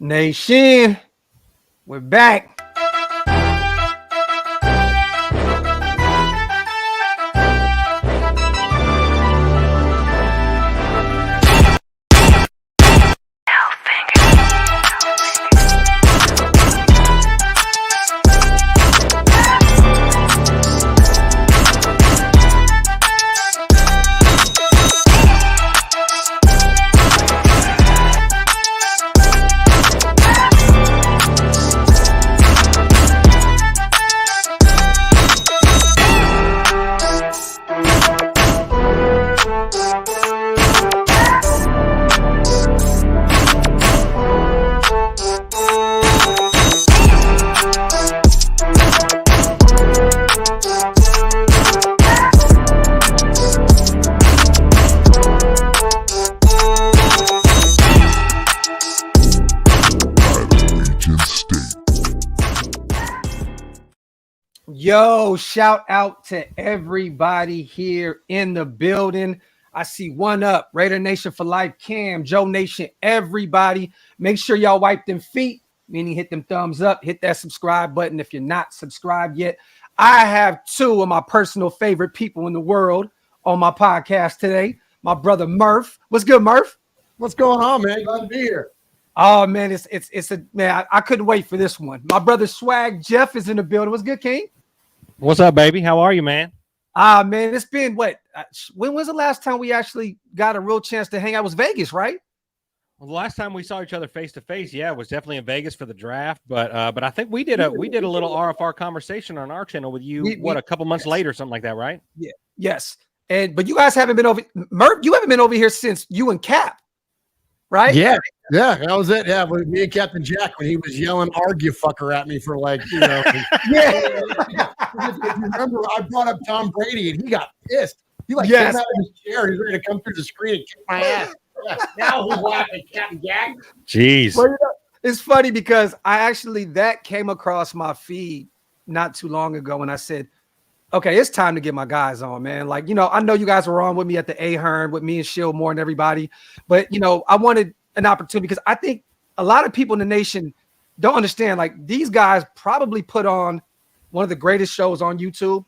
Nation, we're back. Yo, shout out to everybody here in the building. I see One Up, Raider Nation for Life, Cam, Joe Nation, everybody. Make sure y'all wipe them feet, meaning hit them thumbs up, hit that subscribe button if you're not subscribed yet. I have two of my personal favorite people in the world on my podcast today. My brother Murf. What's good, Murf? What's going on, man? Glad to be here. Oh man, it's a man. I couldn't wait for this one. My brother Swag Jeff is in the building. What's good, King? What's up, baby? How are you, man? Man, it's been what? When was the last time we actually got a real chance to hang out? It was Vegas, right? Well, the last time we saw each other face to face, yeah, it was definitely in Vegas for the draft. But I think we did a little RFR conversation on our channel with you. A couple months later, something like that, right? Yeah. Yes. But you guys haven't been over. Murf, you haven't been over here since you and Cap, right? Yeah, that was it. Yeah, with me and Captain Jack when he was yelling "argue fucker" at me for Yeah. If you remember, I brought up Tom Brady and he got pissed. He came out of his chair. He's ready to come through the screen and kick my ass. Yeah. Now he's laughing, Captain Jack. Jeez. Well, it's funny because that came across my feed not too long ago, and I said, okay, it's time to get my guys on, man. I know you guys were on with me at the Ahern with me and Shieldmore and everybody, but I wanted an opportunity because I think a lot of people in the nation don't understand. These guys probably put on one of the greatest shows on YouTube.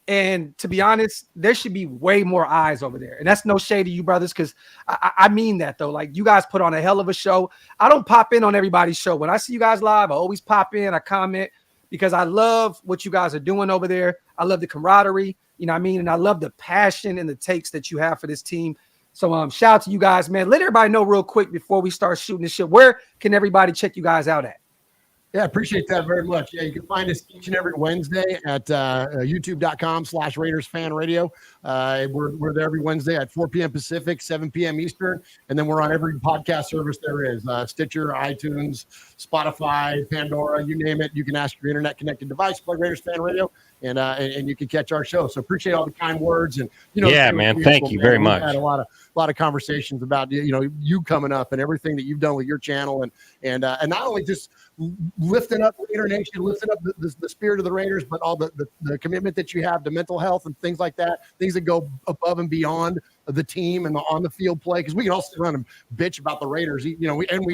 And to be honest, there should be way more eyes over there. And that's no shade to you brothers, because I mean that though. You guys put on a hell of a show. I don't pop in on everybody's show. When I see you guys live, I always pop in, I comment, because I love what you guys are doing over there. I love the camaraderie, And I love the passion and the takes that you have for this team. So shout out to you guys, man. Let everybody know real quick before we start shooting this shit. Where can everybody check you guys out at? Yeah, appreciate that very much. Yeah, you can find us each and every Wednesday at youtube.com/RaidersFanRadio. We're there every Wednesday at 4 p.m. Pacific, 7 p.m. Eastern. And then we're on every podcast service there is, Stitcher, iTunes, Spotify, Pandora, you name it. You can ask your internet-connected device, plug Raiders Fan Radio, and you can catch our show. So appreciate all the kind words. And, yeah, man, thank you very much. We've had a lot of conversations about, you coming up and everything that you've done with your channel. And not only just lifting up Raider Nation, lifting up the spirit of the Raiders, but all the commitment that you have to mental health and things like that, things that go above and beyond the team and the on the field play. Because we can all sit around and bitch about the Raiders, we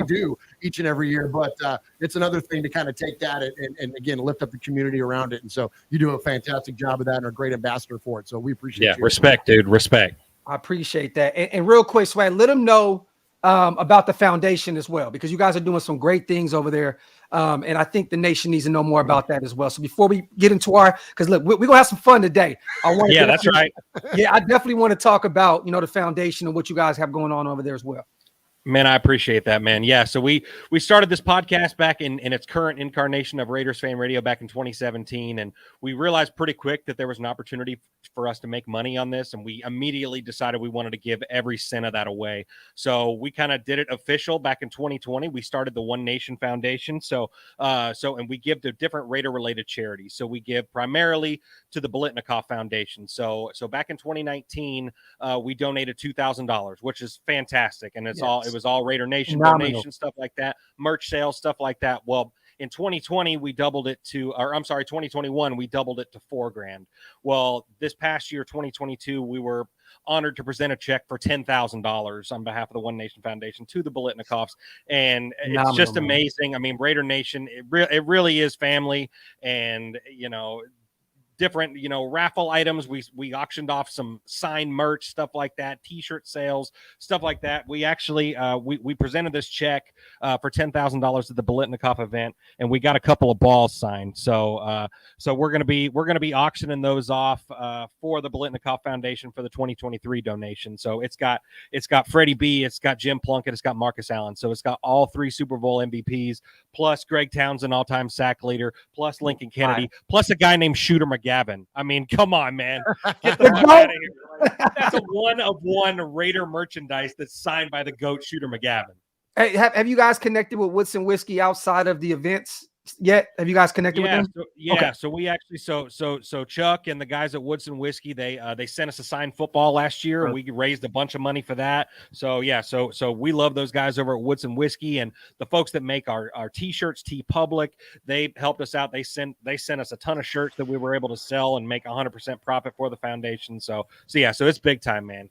do each and every year. But it's another thing to kind of take that and again lift up the community around it. And so you do a fantastic job of that and are a great ambassador for it. So we appreciate you. Respect, dude. Respect. I appreciate that. And real quick, Swag, let them know about the foundation as well, because you guys are doing some great things over there. And I think the nation needs to know more about that as well. So before we get into because look, we're gonna have some fun today. That's right. Yeah, I definitely want to talk about, the foundation and what you guys have going on over there as well. Man, I appreciate that, man. Yeah, so we started this podcast back in its current incarnation of Raiders Fan Radio back in 2017, and we realized pretty quick that there was an opportunity for us to make money on this, and we immediately decided we wanted to give every cent of that away. So we kind of did it official back in 2020. We started the One Nation Foundation. And we give to different Raider-related charities. So we give primarily to the Bolitnikoff Foundation. So back in 2019, we donated $2,000, which is fantastic, and it was all Raider Nation donation, stuff like that, merch sales, stuff like that. Well, In 2020, we doubled it to, or I'm sorry, 2021, we doubled it to $4,000. Well, this past year, 2022, we were honored to present a check for $10,000 on behalf of the One Nation Foundation to the Bolitnikovs. And it's just amazing. I mean, Raider Nation, it really is family. And, different, raffle items. We auctioned off some signed merch, stuff like that, t-shirt sales, stuff like that. We actually we presented this check for $10,000 at the Bolitnikov event, and we got a couple of balls signed. So we're gonna be auctioning those off for the Bolitnikov Foundation for the 2023 donation. So it's got Freddie B, it's got Jim Plunkett, it's got Marcus Allen. So it's got all 3 Super Bowl MVPs, plus Greg Townsend, all-time sack leader, plus Lincoln Kennedy, plus a guy named Shooter McGavin. I mean, come on, man. Get the fuck out of here. That's a 1-of-1 Raider merchandise that's signed by the GOAT Shooter McGavin. Hey, have you guys connected with Woodson Whiskey outside of the events yet? Have you guys connected with them? Okay. So we actually so Chuck and the guys at Woodson Whiskey, they sent us a signed football last year, and we raised a bunch of money for that. So so we love those guys over at Woodson Whiskey, and the folks that make our t-shirts, T Public, they helped us out. They sent us a ton of shirts that we were able to sell and make 100% profit for the foundation. So it's big time, man.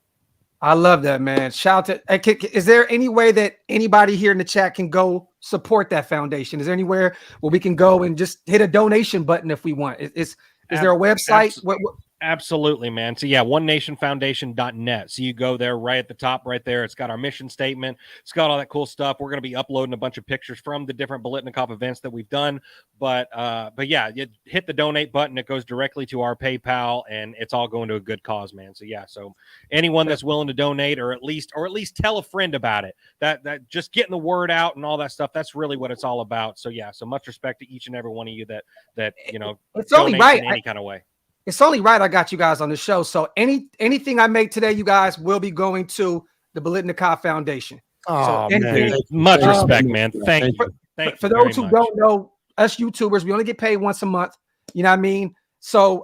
I love that, man. Shout out to, is there any way that anybody here in the chat can go support that foundation? Is there anywhere where we can go and just hit a donation button if we want? Is there a website? What? Absolutely, man. So onenationfoundation.net. So you go there right at the top, right there. It's got our mission statement. It's got all that cool stuff. We're going to be uploading a bunch of pictures from the different Bolitnikov events that we've done. But yeah, you hit the donate button. It goes directly to our PayPal, and it's all going to a good cause, man. So so anyone that's willing to donate, or at least tell a friend about it, that just getting the word out and all that stuff. That's really what it's all about. So so much respect to each and every one of you that it's only right in any kind of way. It's only right I got you guys on the show. So anything I make today, you guys will be going to the Bolitnikov Foundation. Oh, so man. Much respect, man. Thank you. For those who don't know, us YouTubers, we only get paid once a month. You know what I mean? So,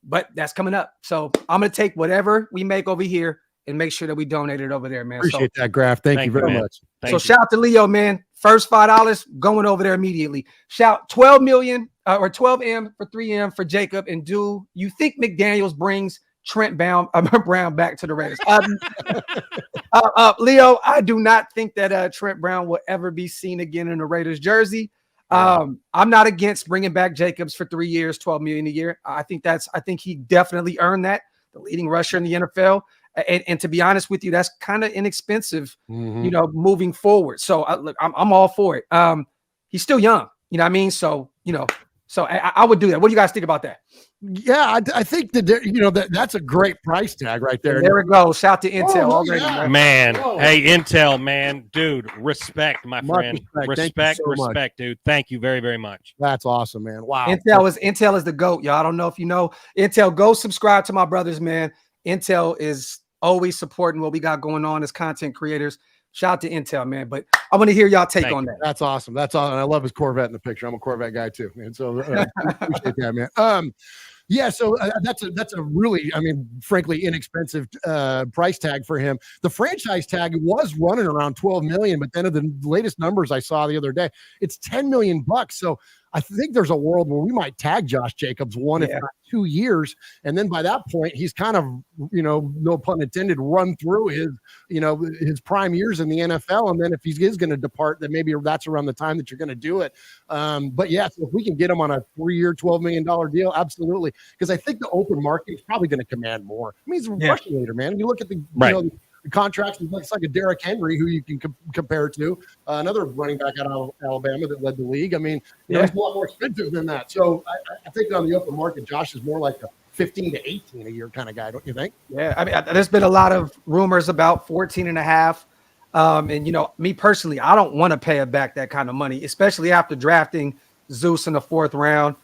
but that's coming up. So I'm going to take whatever we make over here and make sure that we donate it over there, man. Appreciate that, Graphk. Thank you very much. Shout out to Leo, man. First $5 going over there immediately. Shout 12 million or 12M for 3M for Jacob. And do you think McDaniels brings Trent Brown back to the Raiders? Leo, I do not think that Trent Brown will ever be seen again in a Raiders jersey. I'm not against bringing back Jacobs for 3 years, 12 million a year. I think he definitely earned that. The leading rusher in the NFL. And to be honest with you, that's kind of inexpensive, moving forward. So I'm all for it. He's still young, you know what I mean? So I would do that. What do you guys think about that? Yeah, I think that's a great price tag right there. There we go. Shout to Intel already, man. Hey, Intel, man, dude, respect, my friend. Respect, dude. Thank you very, very much. That's awesome, man. Wow. Intel is the GOAT, y'all. I don't know if you know Intel. Go subscribe to my brothers, man. Intel is always supporting what we got going on as content creators. Shout out to Intel, man. But I want to hear y'all take on that. That's awesome. That's awesome. And I love his Corvette in the picture. I'm a Corvette guy too, man. So appreciate that, man. Yeah, so that's a really, frankly, inexpensive price tag for him. The franchise tag was running around 12 million, but then of the latest numbers I saw the other day, it's 10 million bucks. So I think there's a world where we might tag Josh Jacobs if not 2 years. And then by that point, he's kind of, no pun intended, run through his prime years in the NFL. And then if he is going to depart, then maybe that's around the time that you're going to do it. But yeah, so if we can get him on a 3-year, $12 million deal, absolutely. Because I think the open market is probably going to command more. He's a rushing leader, man. You look at the contracts, it's like a Derrick Henry who you can compare to another running back out of Alabama that led the league. He's a lot more expensive than that. So I think on the open market, Josh is more like a 15 to 18 a year kind of guy, don't you think? Yeah, there's been a lot of rumors about 14 and a half. And me personally, I don't want to pay back that kind of money, especially after drafting Zeus in the 4th round.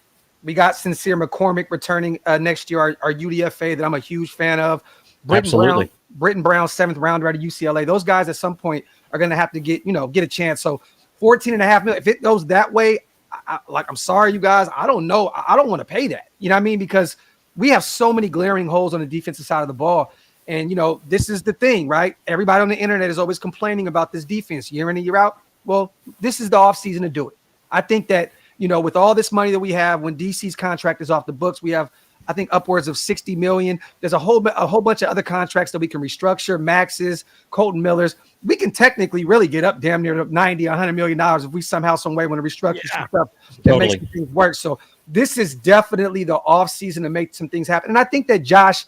We got Sincere McCormick returning next year, our UDFA that I'm a huge fan of. Britton Brown, 7th rounder out of UCLA. Those guys at some point are going to have to get a chance. So 14.5 million, if it goes that way, I'm sorry, you guys, I don't know. I don't want to pay that. You know what I mean? Because we have so many glaring holes on the defensive side of the ball. And, this is the thing, right? Everybody on the internet is always complaining about this defense year in and year out. Well, this is the offseason to do it. I think that, with all this money that we have, when DC's contract is off the books, we have, I think, upwards of 60 million. There's a whole bunch of other contracts that we can restructure, Max's, Colton Miller's. We can technically really get up damn near 90, $100 million if we somehow, some way want to restructure some stuff that makes things work. So this is definitely the off season to make some things happen. And I think that Josh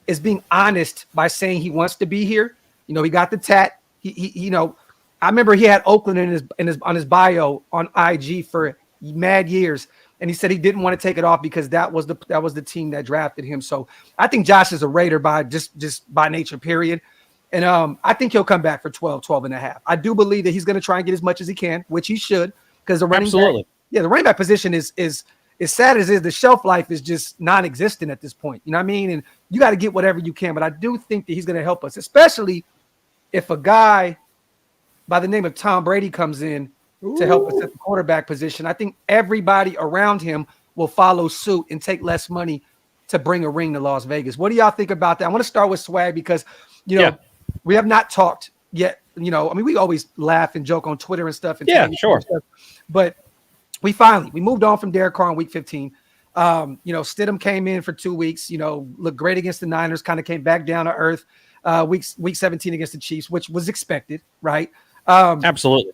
is being honest by saying he wants to be here. He got the tat. He I remember he had Oakland on his bio on IG for mad years. And he said he didn't want to take it off because that was the team that drafted him. So I think Josh is a Raider by just by nature, period. And I think he'll come back for 12 and a half. I do believe that he's going to try and get as much as he can, which he should, because the running back, the running back position is sad as it is. The shelf life is just non-existent at this point. You know what I mean? And you got to get whatever you can. But I do think that he's going to help us, especially if a guy by the name of Tom Brady comes in to help us at the quarterback position. I think everybody around him will follow suit and take less money to bring a ring to Las Vegas. What do y'all think about that? I want to start with Swag because, we have not talked yet. We always laugh and joke on Twitter and stuff. And sure. Stuff, but we moved on from Derek Carr in week 15. Stidham came in for 2 weeks, looked great against the Niners, kind of came back down to earth week 17 against the Chiefs, which was expected, right? Absolutely.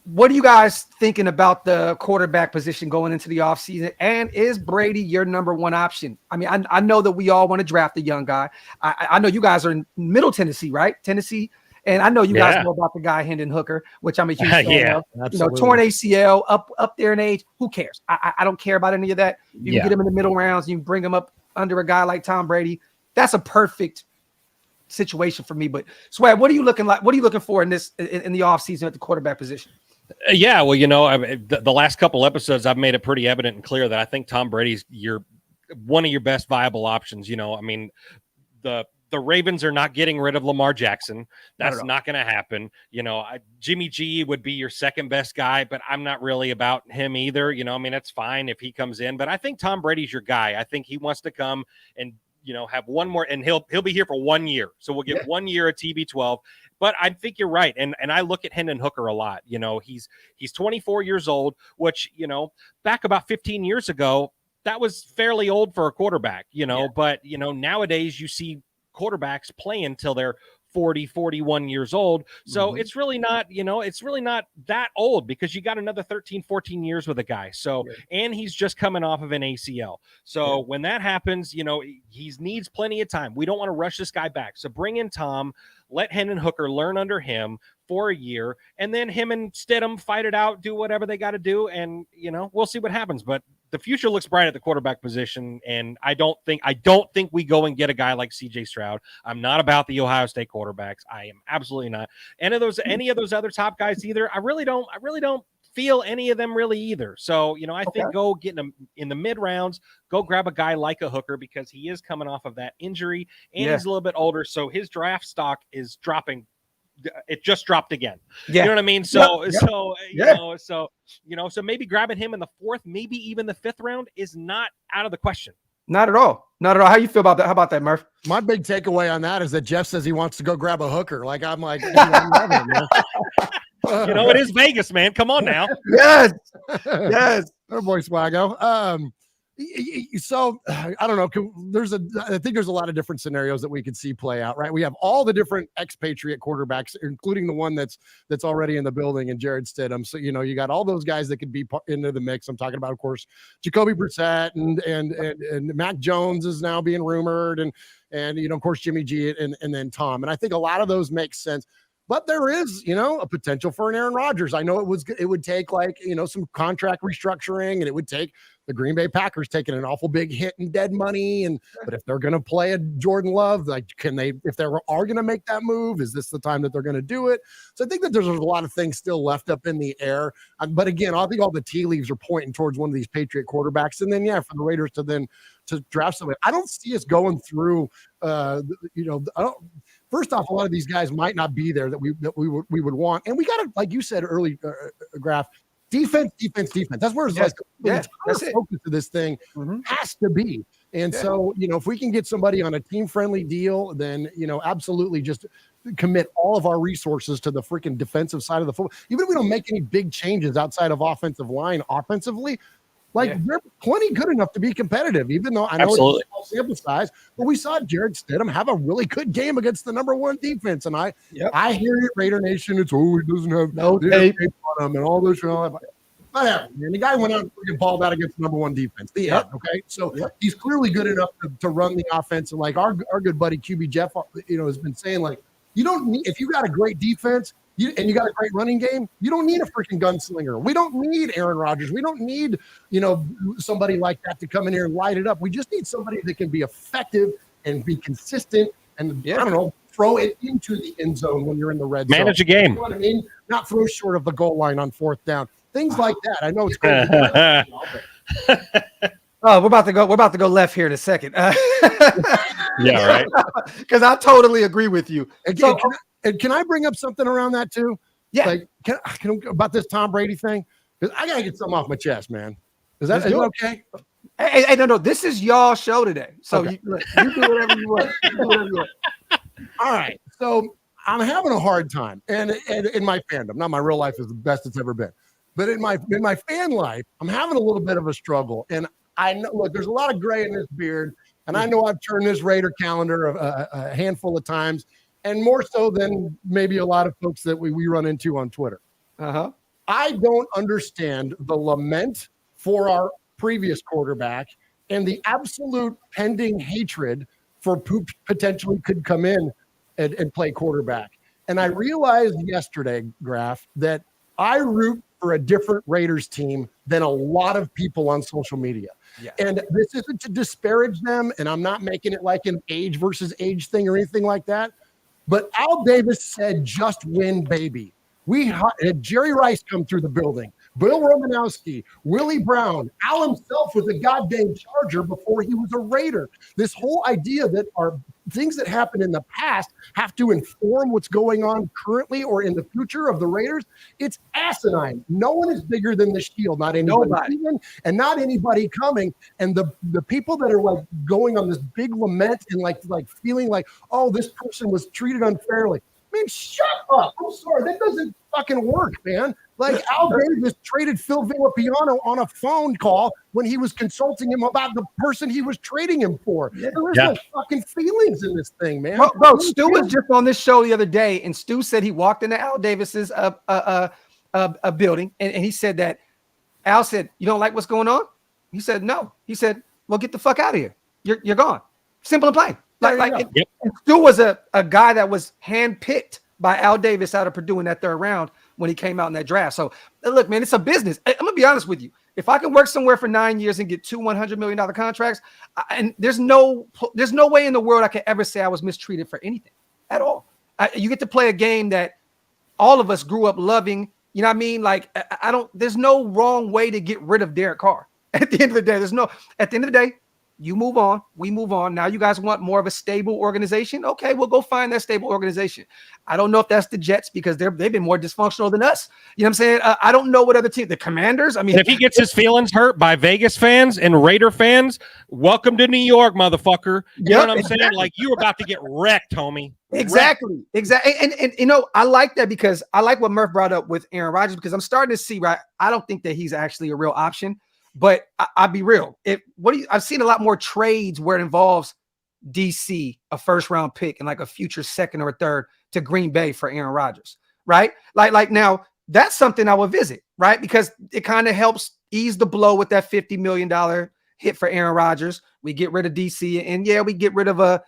What are you guys thinking about the quarterback position going into the offseason? And is Brady your number one option? I mean, I know that we all want to draft a young guy. I know you guys are in Middle Tennessee, right? Tennessee. And I know you guys know about the guy Hendon Hooker, which I'm a huge fan of. Torn ACL, up there in age. Who cares? I don't care about any of that. You can get him in the middle rounds. You can bring him up under a guy like Tom Brady. That's a perfect situation for me. But Swag, what are you looking like? What are you looking for in the offseason at the quarterback position? Yeah, well, the last couple episodes, I've made it pretty evident and clear that I think Tom Brady's one of your best viable options. The Ravens are not getting rid of Lamar Jackson. That's not going to happen. Jimmy G would be your second best guy, but I'm not really about him either. It's fine if he comes in, but I think Tom Brady's your guy. I think he wants to come and have one more, and he'll be here for 1 year. So we'll get 1 year at TB12. But I think you're right. And I look at Hendon Hooker a lot. He's 24 years old, which, back about 15 years ago, that was fairly old for a quarterback, but, nowadays you see quarterbacks play until they're 40, 41 years old. So it's really not, that old because you got another 13, 14 years with a guy. So, and he's just coming off of an ACL. So when that happens, he needs plenty of time. We don't want to rush this guy back. So bring in Tom, let Hendon Hooker learn under him for a year, and then him and Stidham fight it out, do whatever they got to do. And, we'll see what happens, but the future looks bright at the quarterback position. And I don't think we go and get a guy like CJ Stroud. I'm not about the Ohio State quarterbacks. I am absolutely not. Any of those other top guys either. I really don't feel any of them really either. So, I think go get him in the mid rounds, go grab a guy like a Hooker because he is coming off of that injury and he's a little bit older. So his draft stock is dropping. It just dropped again. You know what I mean? So maybe grabbing him in the fourth, maybe even the fifth round is not out of the question. Not at all. How you feel about that? How about that, Murf? My big takeaway on that is that Jeff says he wants to go grab a hooker. Like, I'm like, it is Vegas, man. Come on now. Yes. Oh boy, Swaggo. So I don't know. I think there's a lot of different scenarios that we could see play out, right? We have all the different expatriate quarterbacks, including the one that's already in the building, and Jared Stidham. So you got all those guys that could be into the mix. I'm talking about, of course, Jacoby Brissett and Mac Jones is now being rumored, and of course Jimmy G and then Tom. And I think a lot of those make sense. But there is, a potential for an Aaron Rodgers. I know it would take some contract restructuring, and it would take the Green Bay Packers taking an awful big hit in dead money. But if they're going to play a Jordan Love, if they are going to make that move, is this the time that they're going to do it? So I think that there's a lot of things still left up in the air. But again, I think all the tea leaves are pointing towards one of these Patriot quarterbacks. And then, for the Raiders to draft somebody, I don't see us going through, first off, a lot of these guys might not be there that we would want, and we got to, like you said early, Graph, defense. That's where it's the entire focus of this thing has to be. And so, if we can get somebody on a team-friendly deal, then, absolutely just commit all of our resources to the freaking defensive side of the football. Even if we don't make any big changes outside of offensive line offensively, they're plenty good enough to be competitive, even though I know it's a small sample size, but we saw Jared Stidham have a really good game against the number one defense. And I hear it, Raider Nation. It's, he doesn't have no tape on him and all this and all that. Whatever, man. The guy went out and freaking balled out against the number one defense. The end, okay? So he's clearly good enough to run the offense. And our good buddy QB Jeff, has been saying, you don't need, if you got a great defense, and you got a great running game, you don't need a freaking gunslinger. We don't need Aaron Rodgers. We don't need, somebody like that to come in here and light it up. We just need somebody that can be effective and be consistent and, throw it into the end zone when you're in the red zone. Manage a game. You know what I mean? Not throw short of the goal line on fourth down. Things like that. I know it's good. Oh, we're about to go left here in a second. Yeah, right. Because I totally agree with you. And can I bring up something around that too? Yeah. Can about this Tom Brady thing? Because I gotta get something off my chest, man. Is that okay? Hey, no. This is y'all show today, so you do whatever you want. All right. So I'm having a hard time, and in my fandom, not my real life is the best it's ever been, but in my fan life, I'm having a little bit of a struggle. And I know, look, there's a lot of gray in this beard, and I know I've turned this Raider calendar a handful of times. And more so than maybe a lot of folks that we run into on Twitter. I don't understand the lament for our previous quarterback and the absolute pending hatred for who potentially could come in and play quarterback. And I realized yesterday, Graph, that I root for a different Raiders team than a lot of people on social media. Yeah. And this isn't to disparage them, and I'm not making it like an age versus age thing or anything like that. But Al Davis said, just win, baby. We had Jerry Rice come through the building, Bill Romanowski, Willie Brown. Al himself was a goddamn Charger before he was a Raider. This whole idea that our things that happened in the past have to inform what's going on currently or in the future of the Raiders, it's asinine. No one is bigger than the Shield, not anybody leaving, and not anybody coming. And the people that are going on this big lament and like feeling like, oh, this person was treated unfairly. Man, shut up. I'm sorry. That doesn't fucking work, man. Al Davis traded Phil Villapiano on a phone call when he was consulting him about the person he was trading him for. There's no fucking feelings in this thing, man. Bro, Stu was just on this show the other day, and Stu said he walked into Al Davis's building, and he said that Al said, "You don't like what's going on?" He said, "No." He said, "Well, get the fuck out of here. You're gone. Simple and plain." And Stu was a guy that was handpicked by Al Davis out of Purdue in that third round when he came out in that draft. So look, man, it's a business. I'm gonna be honest with you. If I can work somewhere for 9 years and get two $100 million contracts, and there's no way in the world I could ever say I was mistreated for anything at all. You get to play a game that all of us grew up loving. You know what I mean? There's no wrong way to get rid of Derek Carr. At the end of the day, at the end of the day, you move on, we move on. Now you guys want more of a stable organization? Okay, we'll go find that stable organization. I don't know if that's the Jets because they've been more dysfunctional than us. You know what I'm saying? I don't know what other team, the Commanders. I mean, if he gets his feelings hurt by Vegas fans and Raider fans, welcome to New York, motherfucker. You know what I'm saying? Like, you're about to get wrecked, homie. Exactly. And I like that because I like what Murf brought up with Aaron Rodgers because I'm starting to see, right? I don't think that he's actually a real option. But I'll be real. I've seen a lot more trades where it involves DC, a first round pick, and like a future second or third to Green Bay for Aaron Rodgers, right? Like now that's something I would visit, right? Because it kind of helps ease the blow with that $50 million hit for Aaron Rodgers. We get rid of DC, and we get rid of a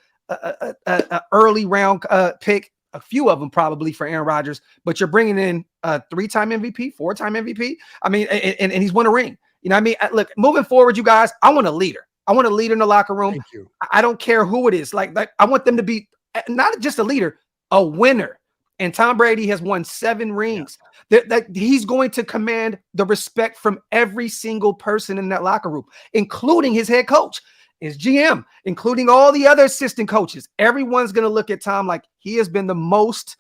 early round pick, a few of them probably for Aaron Rodgers. But you're bringing in a 3-time MVP, 4-time MVP. I mean, and he's won a ring. You know what I mean? Look, moving forward, you guys, I want a leader. I want a leader in the locker room. Thank you. I don't care who it is. Like I want them to be not just a leader, a winner. And Tom Brady has won 7 rings. That he's going to command the respect from every single person in that locker room, including his head coach, his GM, including all the other assistant coaches. Everyone's going to look at Tom like he's the most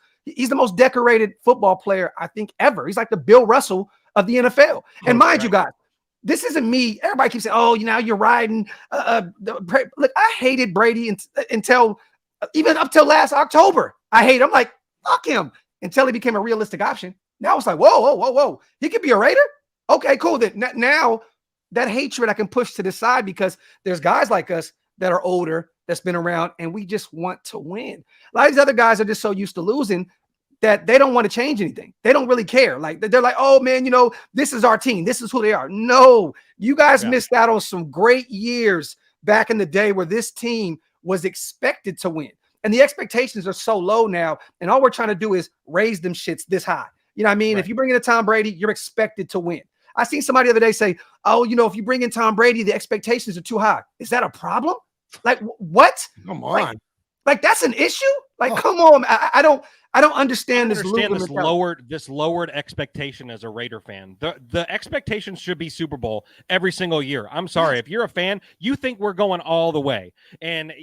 decorated football player, I think, ever. He's like the Bill Russell of the NFL. And mind you guys, this isn't me. Everybody keeps saying, oh, now you're riding. Look, I hated Brady until even up till last October. I hate him. I'm like, fuck him, until he became a realistic option. Now it's like, whoa. He could be a Raider? Okay, cool. Now that hatred I can push to the side, because there's guys like us that are older, that's been around, and we just want to win. A lot of these other guys are just so used to losing that they don't want to change anything. They don't really care. Like, they're like, oh man, this is our team. This is who they are. No, you guys missed out on some great years back in the day where this team was expected to win. And the expectations are so low now. And all we're trying to do is raise them shits this high. You know what I mean? Right. If you bring in a Tom Brady, you're expected to win. I seen somebody the other day say, oh, if you bring in Tom Brady, the expectations are too high. Is that a problem? Like, what? Come on. Like that's an issue? Like, come on. I don't understand this lowered expectation as a Raider fan. The expectations should be Super Bowl every single year. I'm sorry. If you're a fan, you think we're going all the way. And,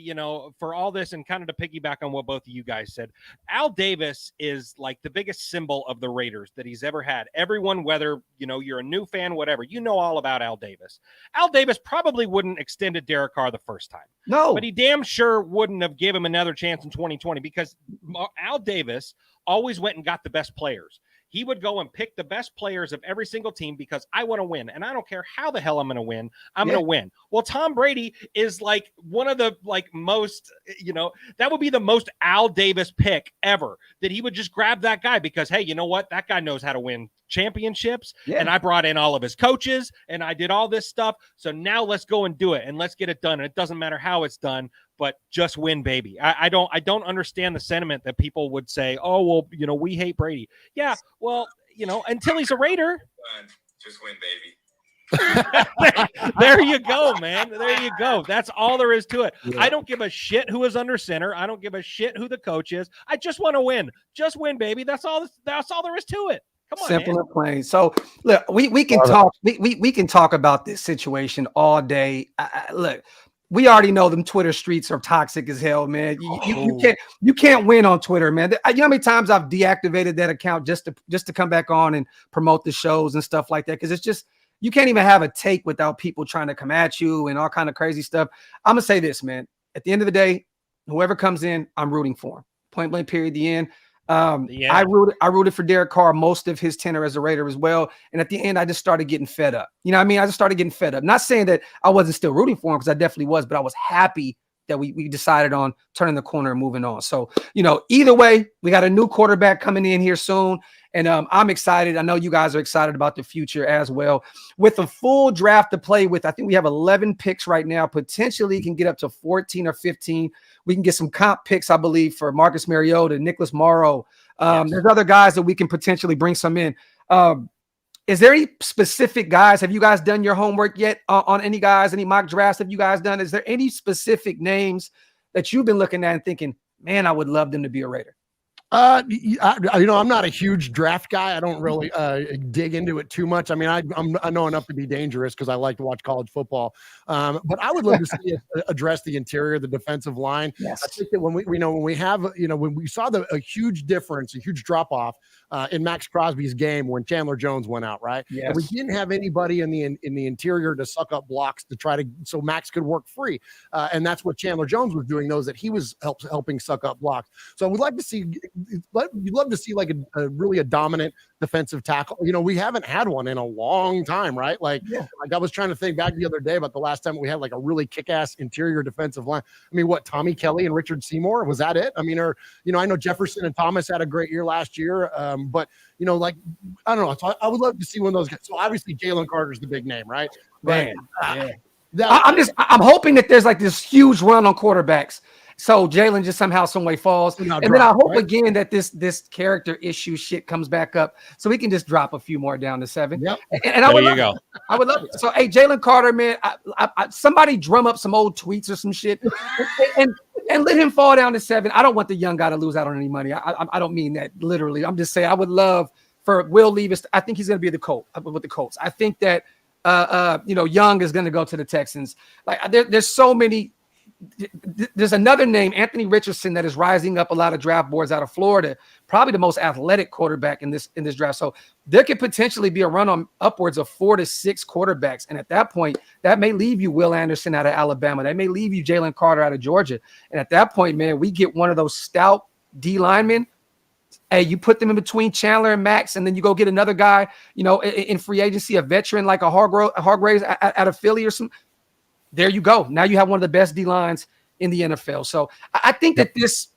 for all this, and kind of to piggyback on what both of you guys said, Al Davis is like the biggest symbol of the Raiders that he's ever had. Everyone, whether, you're a new fan, whatever, all about Al Davis. Al Davis probably wouldn't extended Derek Carr the first time. No. But he damn sure wouldn't have given him another chance in 2020, because Al Davis always went and got the best players. He would go and pick the best players of every single team because I want to win. And I don't care how the hell I'm going to win. I'm going to win. Well, Tom Brady is like one of the most, that would be the most Al Davis pick ever, that he would just grab that guy because, hey, you know what? That guy knows how to win championships. Yeah. And I brought in all of his coaches and I did all this stuff. So now let's go and do it and let's get it done. And it doesn't matter how it's done, but just win, baby. I don't understand the sentiment that people would say, oh, well, we hate Brady. Yeah, well, until he's a Raider. Just win, baby. There you go, man. There you go. That's all there is to it. Yeah. I don't give a shit who is under center. I don't give a shit who the coach is. I just want to win. Just win, baby. That's all there is to it. Come on, simple and plain. So look, we can talk. We can talk about this situation all day. Look. We already know them Twitter streets are toxic as hell, man. You can't win on Twitter, man. You know how many times I've deactivated that account just to come back on and promote the shows and stuff like that? Because it's just, you can't even have a take without people trying to come at you and all kind of crazy stuff. I'm gonna say this, man. At the end of the day, whoever comes in, I'm rooting for him. Point blank period. The end. I rooted for Derek Carr most of his tenure as a Raider as well. And at the end, I just started getting fed up. You know what I mean? I just started getting fed up. Not saying that I wasn't still rooting for him, because I definitely was, but I was happy that we decided on turning the corner and moving on. So, either way, we got a new quarterback coming in here soon. And I'm excited. I know you guys are excited about the future as well. With a full draft to play with, I think we have 11 picks right now. Potentially can get up to 14 or 15. We can get some comp picks, I believe, for Marcus Mariota, Nicholas Morrow. There's other guys that we can potentially bring some in. Is there any specific guys? Have you guys done your homework yet on any guys, any mock drafts have you guys done? Is there any specific names that you've been looking at and thinking, man, I would love them to be a Raider? I'm not a huge draft guy. I don't really dig into it too much. I mean, I know enough to be dangerous because I like to watch college football. But I would love to see it address the interior, the defensive line. Yes. I think that when we saw a huge difference, a huge drop off in Max Crosby's game when Chandler Jones went out, right? Yes. And we didn't have anybody in the interior to suck up blocks so Max could work free. And that's what Chandler Jones was doing, that he was helping suck up blocks. So I would like to see. You'd love to see like a dominant defensive tackle. We haven't had one in a long time, right? Like I was trying to think back the other day about the last time we had like a really kick-ass interior defensive line. I mean, what, Tommy Kelly and Richard Seymour? Was that it? I mean, I know Jefferson and Thomas had a great year last year, but I don't know. So I would love to see one of those guys. So obviously Jalen Carter's the big name, right? Man, I'm hoping that there's like this huge run on quarterbacks. So Jalen just somehow, some way falls. Then I hope again that this character issue shit comes back up so we can just drop a few more down to 7. Yep. And I would love it. I would love it. So, hey, Jalen Carter, man, somebody drum up some old tweets or some shit and let him fall down to 7. I don't want the young guy to lose out on any money. I don't mean that literally. I'm just saying I would love for Will Levis. I think he's going to be with the Colts. I think that Young is going to go to the Texans. Like there's so many there's another name, Anthony Richardson, that is rising up a lot of draft boards out of Florida, probably the most athletic quarterback in this draft. So there could potentially be a run on upwards of 4 to 6 quarterbacks. And at that point, that may leave you Will Anderson out of Alabama. That may leave you Jalen Carter out of Georgia. And at that point, man, we get one of those stout D linemen. Hey, you put them in between Chandler and Max, and then you go get another guy, in free agency, a veteran like a Hargraves out of Philly or something. There you go. Now you have one of the best D lines in the NFL. So I think that this,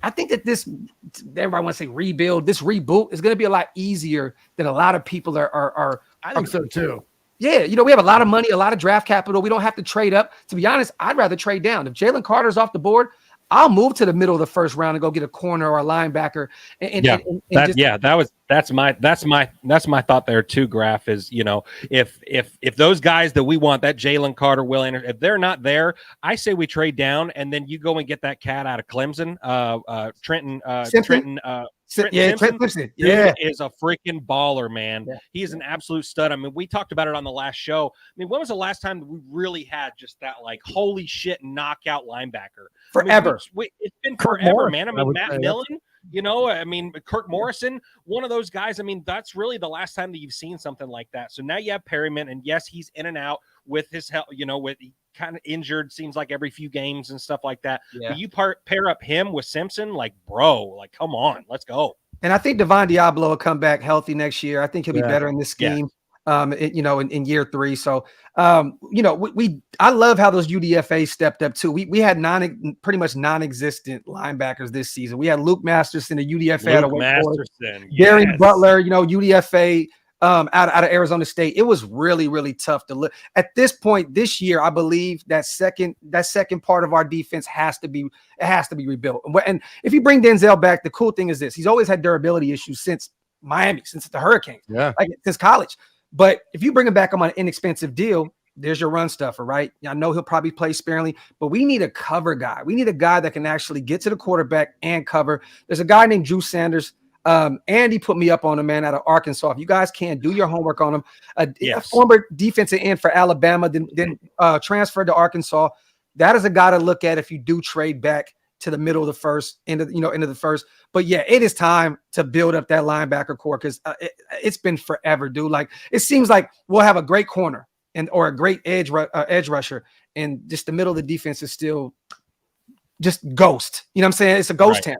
everybody wants to say rebuild, this reboot is going to be a lot easier than a lot of people are. I think so too. Yeah. We have a lot of money, a lot of draft capital. We don't have to trade up. To be honest, I'd rather trade down. If Jalen Carter's off the board, I'll move to the middle of the first round and go get a corner or a linebacker. That's my thought there too. Graph is, if those guys that we want, that Jalen Carter, Will Anderson, if they're not there, I say we trade down and then you go and get that cat out of Clemson, Trenton Simpson is a freaking baller, man. Yeah. He is an absolute stud. I mean, we talked about it on the last show. I mean, when was the last time that we really had just that like holy shit knockout linebacker? Forever. It's been forever, man. I mean, Matt Millen, Kirk Morrison, one of those guys. I mean, that's really the last time that you've seen something like that. So now you have Perryman, and yes, he's in and out with his health, with kind of injured, seems like every few games and stuff like that. Yeah. But you pair up him with Simpson, like, bro, like, come on, let's go. And I think Devon Diablo will come back healthy next year. I think he'll be better in this scheme. In year 3. So, I love how those UDFAs stepped up too. We had pretty much non-existent linebackers this season. We had Luke Masterson, a UDFA, Gary Butler, UDFA out of Arizona State. It was really, really tough to look at this point this year. I believe that second part of our defense has to be rebuilt. And if you bring Denzel back, the cool thing is this: he's always had durability issues since Miami, since the Hurricanes, since college. But if you bring him back on an inexpensive deal, there's your run stuffer, right? I know he'll probably play sparingly, but we need a cover guy. We need a guy that can actually get to the quarterback and cover. There's a guy named Drew Sanders. Andy put me up on him, man, out of Arkansas. If you guys can do your homework on him, a former defensive end for Alabama, then transferred to Arkansas. That is a guy to look at if you do trade back to the middle of the first, into the first. But yeah, it is time to build up that linebacker core because it's been forever, dude. Like it seems like we'll have a great corner or a great edge rusher, and just the middle of the defense is still just ghost. You know what I'm saying? It's a ghost town.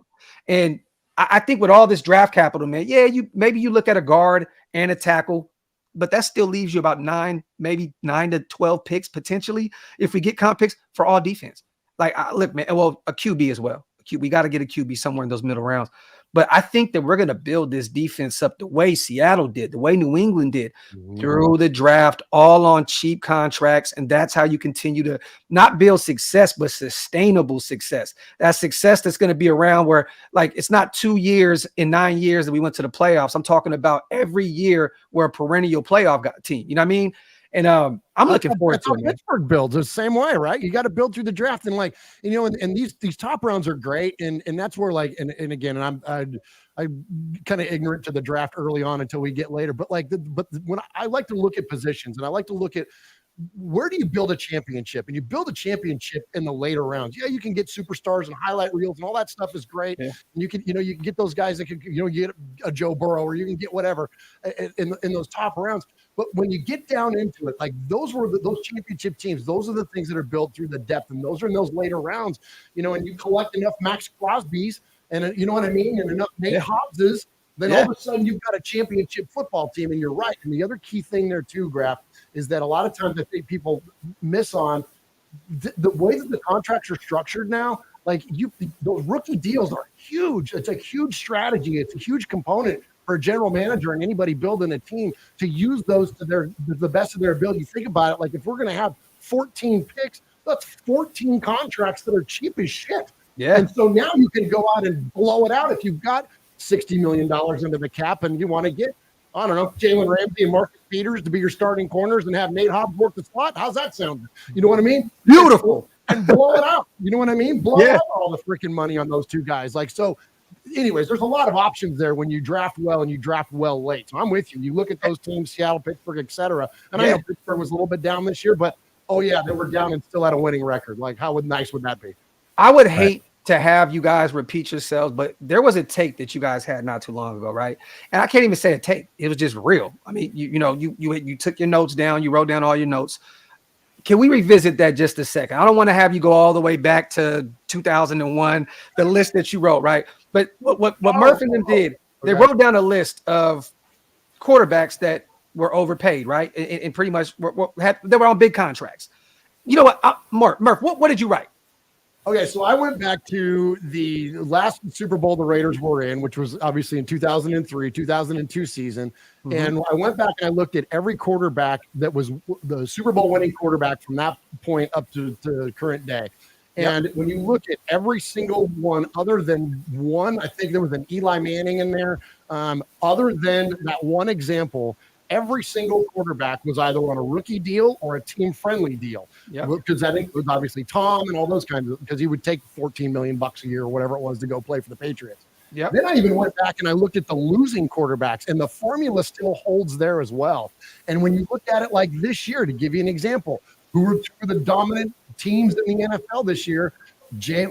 And I think with all this draft capital, man, maybe you look at a guard and a tackle, but that still leaves you about 9 to 12 picks potentially if we get comp picks for all defense. Like, look, man, well, a QB as well. We got to get a QB somewhere in those middle rounds. But I think that we're going to build this defense up the way Seattle did, the way New England did through the draft, all on cheap contracts. And that's how you continue to not build success, but sustainable success. That success that's going to be around where, like, it's not 2 years in 9 years that we went to the playoffs. I'm talking about every year we're a perennial playoff team. You know what I mean? And I'm looking forward to it. Pittsburgh builds the same way, right? You got to build through the draft, and and these top rounds are great, and that's where and again, and I'm kind of ignorant to the draft early on until we get later, but when I like to look at positions, and I like to look at where do you build a championship, and you build a championship in the later rounds. Yeah, you can get superstars and highlight reels and all that stuff is great. Yeah. And you can get those guys that can get a Joe Burrow, or you can get whatever in those top rounds. But when you get down into it, like those championship teams, those are the things that are built through the depth, and those are in those later rounds, and you collect enough Max Crosby's and you know what I mean, and enough Nate Hobbs's, then all of a sudden you've got a championship football team. And you're right. And the other key thing there too, Graphk, is that a lot of times I think people miss on the way that the contracts are structured now. Like those rookie deals are huge. It's a huge strategy. It's a huge component for a general manager and anybody building a team to use those to the best of their ability. Think about it. Like if we're going to have 14 picks, that's 14 contracts that are cheap as shit. Yeah. And so now you can go out and blow it out if you've got $60 million into the cap and you want to get, I don't know, Jalen Ramsey and Marcus Peters to be your starting corners and have Nate Hobbs work the slot. How's that sound? You know what I mean? Beautiful. And blow it out. You know what I mean? Blow out all the freaking money on those two guys. Like, so anyways, there's a lot of options there when you draft well and you draft well late. So I'm with you. You look at those teams, Seattle, Pittsburgh, et cetera. And I know Pittsburgh was a little bit down this year, but oh yeah, they were down and still had a winning record. Like, how nice would that be? I would hate to have you guys repeat yourselves, but there was a take that you guys had not too long ago, right? And I can't even say a take; it was just real. I mean, you took your notes down, you wrote down all your notes. Can we revisit that just a second? I don't want to have you go all the way back to 2001, the list that you wrote, right? But what Murf and them did, they wrote down a list of quarterbacks that were overpaid, right? And pretty much they were on big contracts. You know what, Murf, what did you write? Okay, so I went back to the last Super Bowl the Raiders were in, which was obviously in 2003, 2002 season. Mm-hmm. And I went back and I looked at every quarterback that was the Super Bowl winning quarterback from that point up to current day. And when you look at every single one, other than one, I think there was an Eli Manning in there. Other than that one example, every single quarterback was either on a rookie deal or a team-friendly deal. Because I think it was obviously Tom and all those kinds of, because he would take $14 million a year or whatever it was to go play for the Patriots. Then I even went back and I looked at the losing quarterbacks, and the formula still holds there as well. And when you look at it like this year, to give you an example, who were two of the dominant teams in the NFL this year? You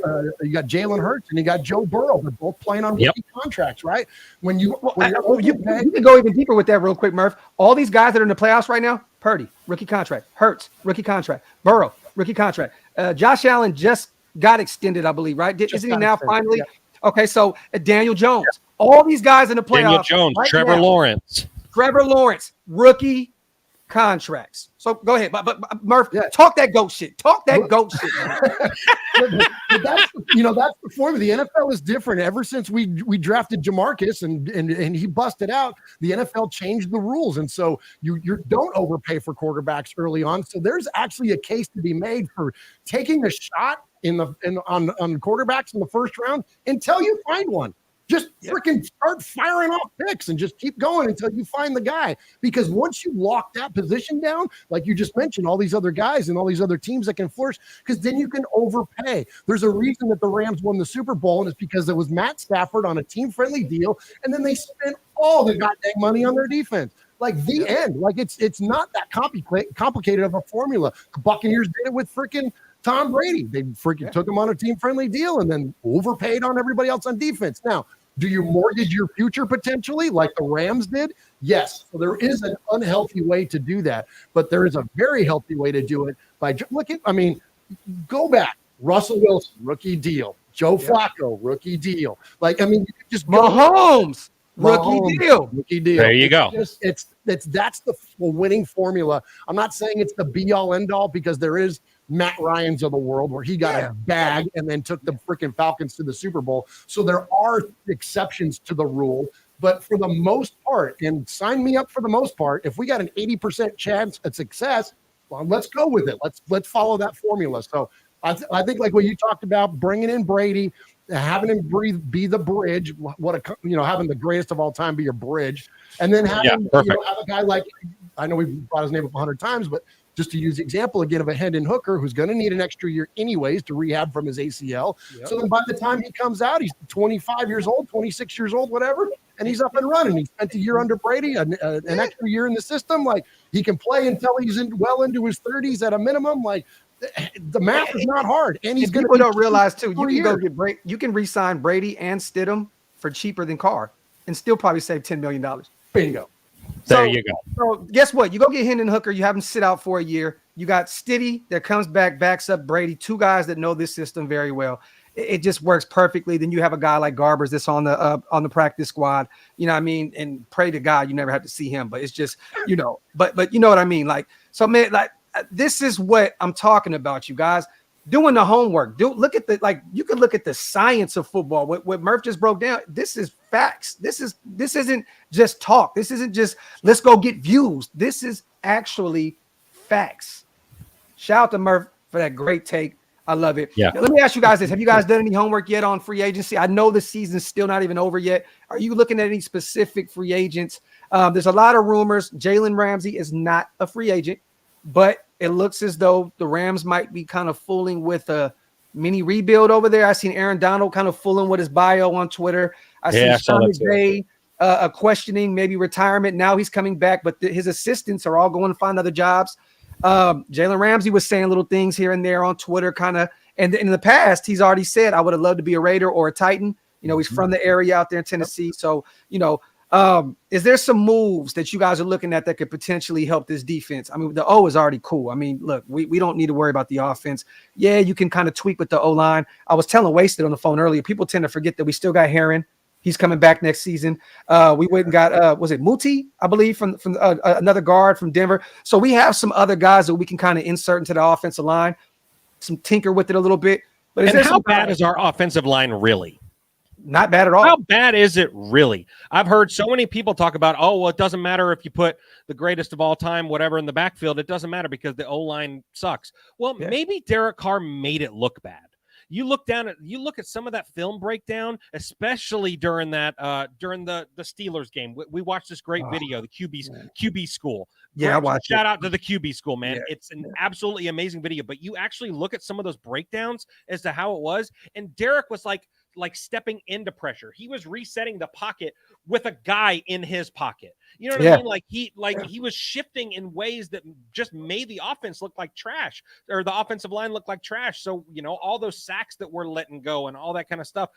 got Jalen Hurts and you got Joe Burrow. They're both playing on rookie contracts, right? You can go even deeper with that real quick, Murf. All these guys that are in the playoffs right now, Purdy, rookie contract. Hurts, rookie contract. Burrow, rookie contract. Josh Allen just got extended, I believe, right? Isn't he now finally? Okay, so Daniel Jones. All these guys in the playoffs. Daniel Jones, right Trevor Lawrence, rookie contracts. So go ahead, but Murf, talk that goat shit. Talk that goat shit. But that's the formula. The NFL is different. Ever since we drafted Jamarcus and he busted out, the NFL changed the rules, and so you don't overpay for quarterbacks early on. So there's actually a case to be made for taking a shot on quarterbacks in the first round until you find one. Just freaking start firing off picks and just keep going until you find the guy. Because once you lock that position down, like you just mentioned, all these other guys and all these other teams that can flourish, because then you can overpay. There's a reason that the Rams won the Super Bowl, and it's because it was Matt Stafford on a team-friendly deal, and then they spent all the goddamn money on their defense. Like the end. Like it's not that complicated of a formula. The Buccaneers did it with freaking Tom Brady. They freaking took him on a team-friendly deal and then overpaid on everybody else on defense. Now, do you mortgage your future potentially like the Rams did? Yes. So there is an unhealthy way to do that, but there is a very healthy way to do it by go back. Russell Wilson, rookie deal. Joe Flacco, rookie deal. Like, I mean, you could just go. Mahomes, rookie deal. There you go. That's the winning formula. I'm not saying it's the be all end all, because there is Matt Ryan's of the world where he got a bag and then took the freaking Falcons to the Super Bowl. So there are exceptions to the rule, but for the most part, and sign me up for the most part, if we got an 80% chance at success, well, let's go with it. Let's follow that formula. So I think like what you talked about, bringing in Brady, having him be the bridge, having the greatest of all time be your bridge, and then having have a guy like, I know we've brought his name up 100 times, but just to use the example again of a Hendon Hooker who's going to need an extra year anyways to rehab from his ACL. So then by the time he comes out, he's 25 years old, 26 years old, whatever, and he's up and running. He spent a year under Brady, an extra year in the system. Like, he can play until he's well into his 30s at a minimum. Like, the math is not hard. And he's people don't realize too, you can go get you can re-sign Brady and Stidham for cheaper than Carr and still probably save $10 million. Bingo. There you go. So guess what? You go get Hendon Hooker. You have him sit out for a year. You got Stiddy that comes back, backs up Brady. Two guys that know this system very well. It just works perfectly. Then you have a guy like Garbers that's on the practice squad. You know what I mean? And pray to God you never have to see him. But it's just, but you know what I mean? Like, so man, like this is what I'm talking about, you guys. Doing the homework. You can look at the science of football. What Murf just broke down. This is facts. This isn't just talk. This isn't just let's go get views. This is actually facts. Shout out to Murf for that great take. I love it. Yeah. Now, let me ask you guys this. Have you guys done any homework yet on free agency? I know the season's still not even over yet. Are you looking at any specific free agents? There's a lot of rumors. Jalen Ramsey is not a free agent, but it looks as though the Rams might be kind of fooling with a mini rebuild over there. I seen Aaron Donald kind of fooling with his bio on Twitter. I see Sean McVay questioning maybe retirement. Now he's coming back, but his assistants are all going to find other jobs. Jalen Ramsey was saying little things here and there on Twitter, kind of. And in the past, he's already said, I would have loved to be a Raider or a Titan. You know, he's from the area out there in Tennessee. So, you know, is there some moves that you guys are looking at that could potentially help this defense? I mean, the O is already cool. I mean, look, we don't need to worry about the offense. Yeah, you can kind of tweak with the O-line. I was telling Wasted on the phone earlier, people tend to forget that we still got Heron. He's coming back next season. We went and got, was it Muti, I believe, from another guard from Denver. So we have some other guys that we can kind of insert into the offensive line, some tinker with it a little bit. But how bad is our offensive line really? Not bad at all. How bad is it really? I've heard so many people talk about, oh, well, it doesn't matter if you put the greatest of all time, whatever, in the backfield. It doesn't matter because the O-line sucks. Well, maybe Derek Carr made it look bad. You look at some of that film breakdown, especially during that during the Steelers game. We watched this great video, the QB school. Yeah, I watched Shout out to the QB school, man. Yeah. It's an absolutely amazing video. But you actually look at some of those breakdowns as to how it was, and Derek was like stepping into pressure. He was resetting the pocket with a guy in his pocket. You know what I mean? He was shifting in ways that just made the offense look like trash, or the offensive line look like trash. So, you know, all those sacks that were letting go and all that kind of stuff.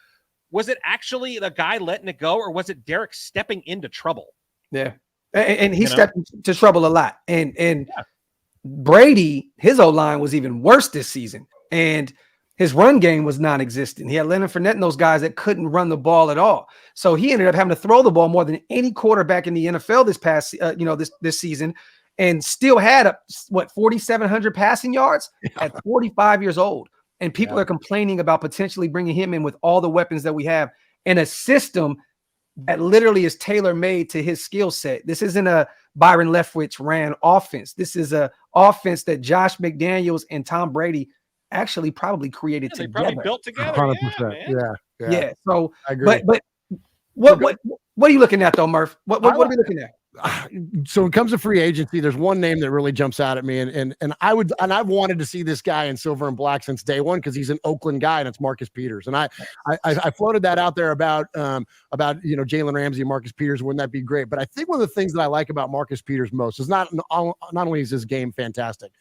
Was it actually the guy letting it go, or was it Derek stepping into trouble? Yeah. And he stepped into trouble a lot. And Brady, his O-line was even worse this season. And his run game was non-existent. He had Leonard Fournette and those guys that couldn't run the ball at all. So he ended up having to throw the ball more than any quarterback in the NFL this season, and still had 4,700 passing yards at 45 years old. And people are complaining about potentially bringing him in with all the weapons that we have in a system that literally is tailor-made to his skill set. This isn't a Byron Leftwich ran offense. This is a offense that Josh McDaniels and Tom Brady actually probably created together. They probably built together. 100%. Yeah. So, I agree. But what are you looking at though, Murf? What are we looking at? So when it comes to free agency, there's one name that really jumps out at me, and I've wanted to see this guy in silver and black since day one because he's an Oakland guy, and it's Marcus Peters. And I floated that out there about Jalen Ramsey and Marcus Peters. Wouldn't that be great? But I think one of the things that I like about Marcus Peters most is not only is his game fantastic,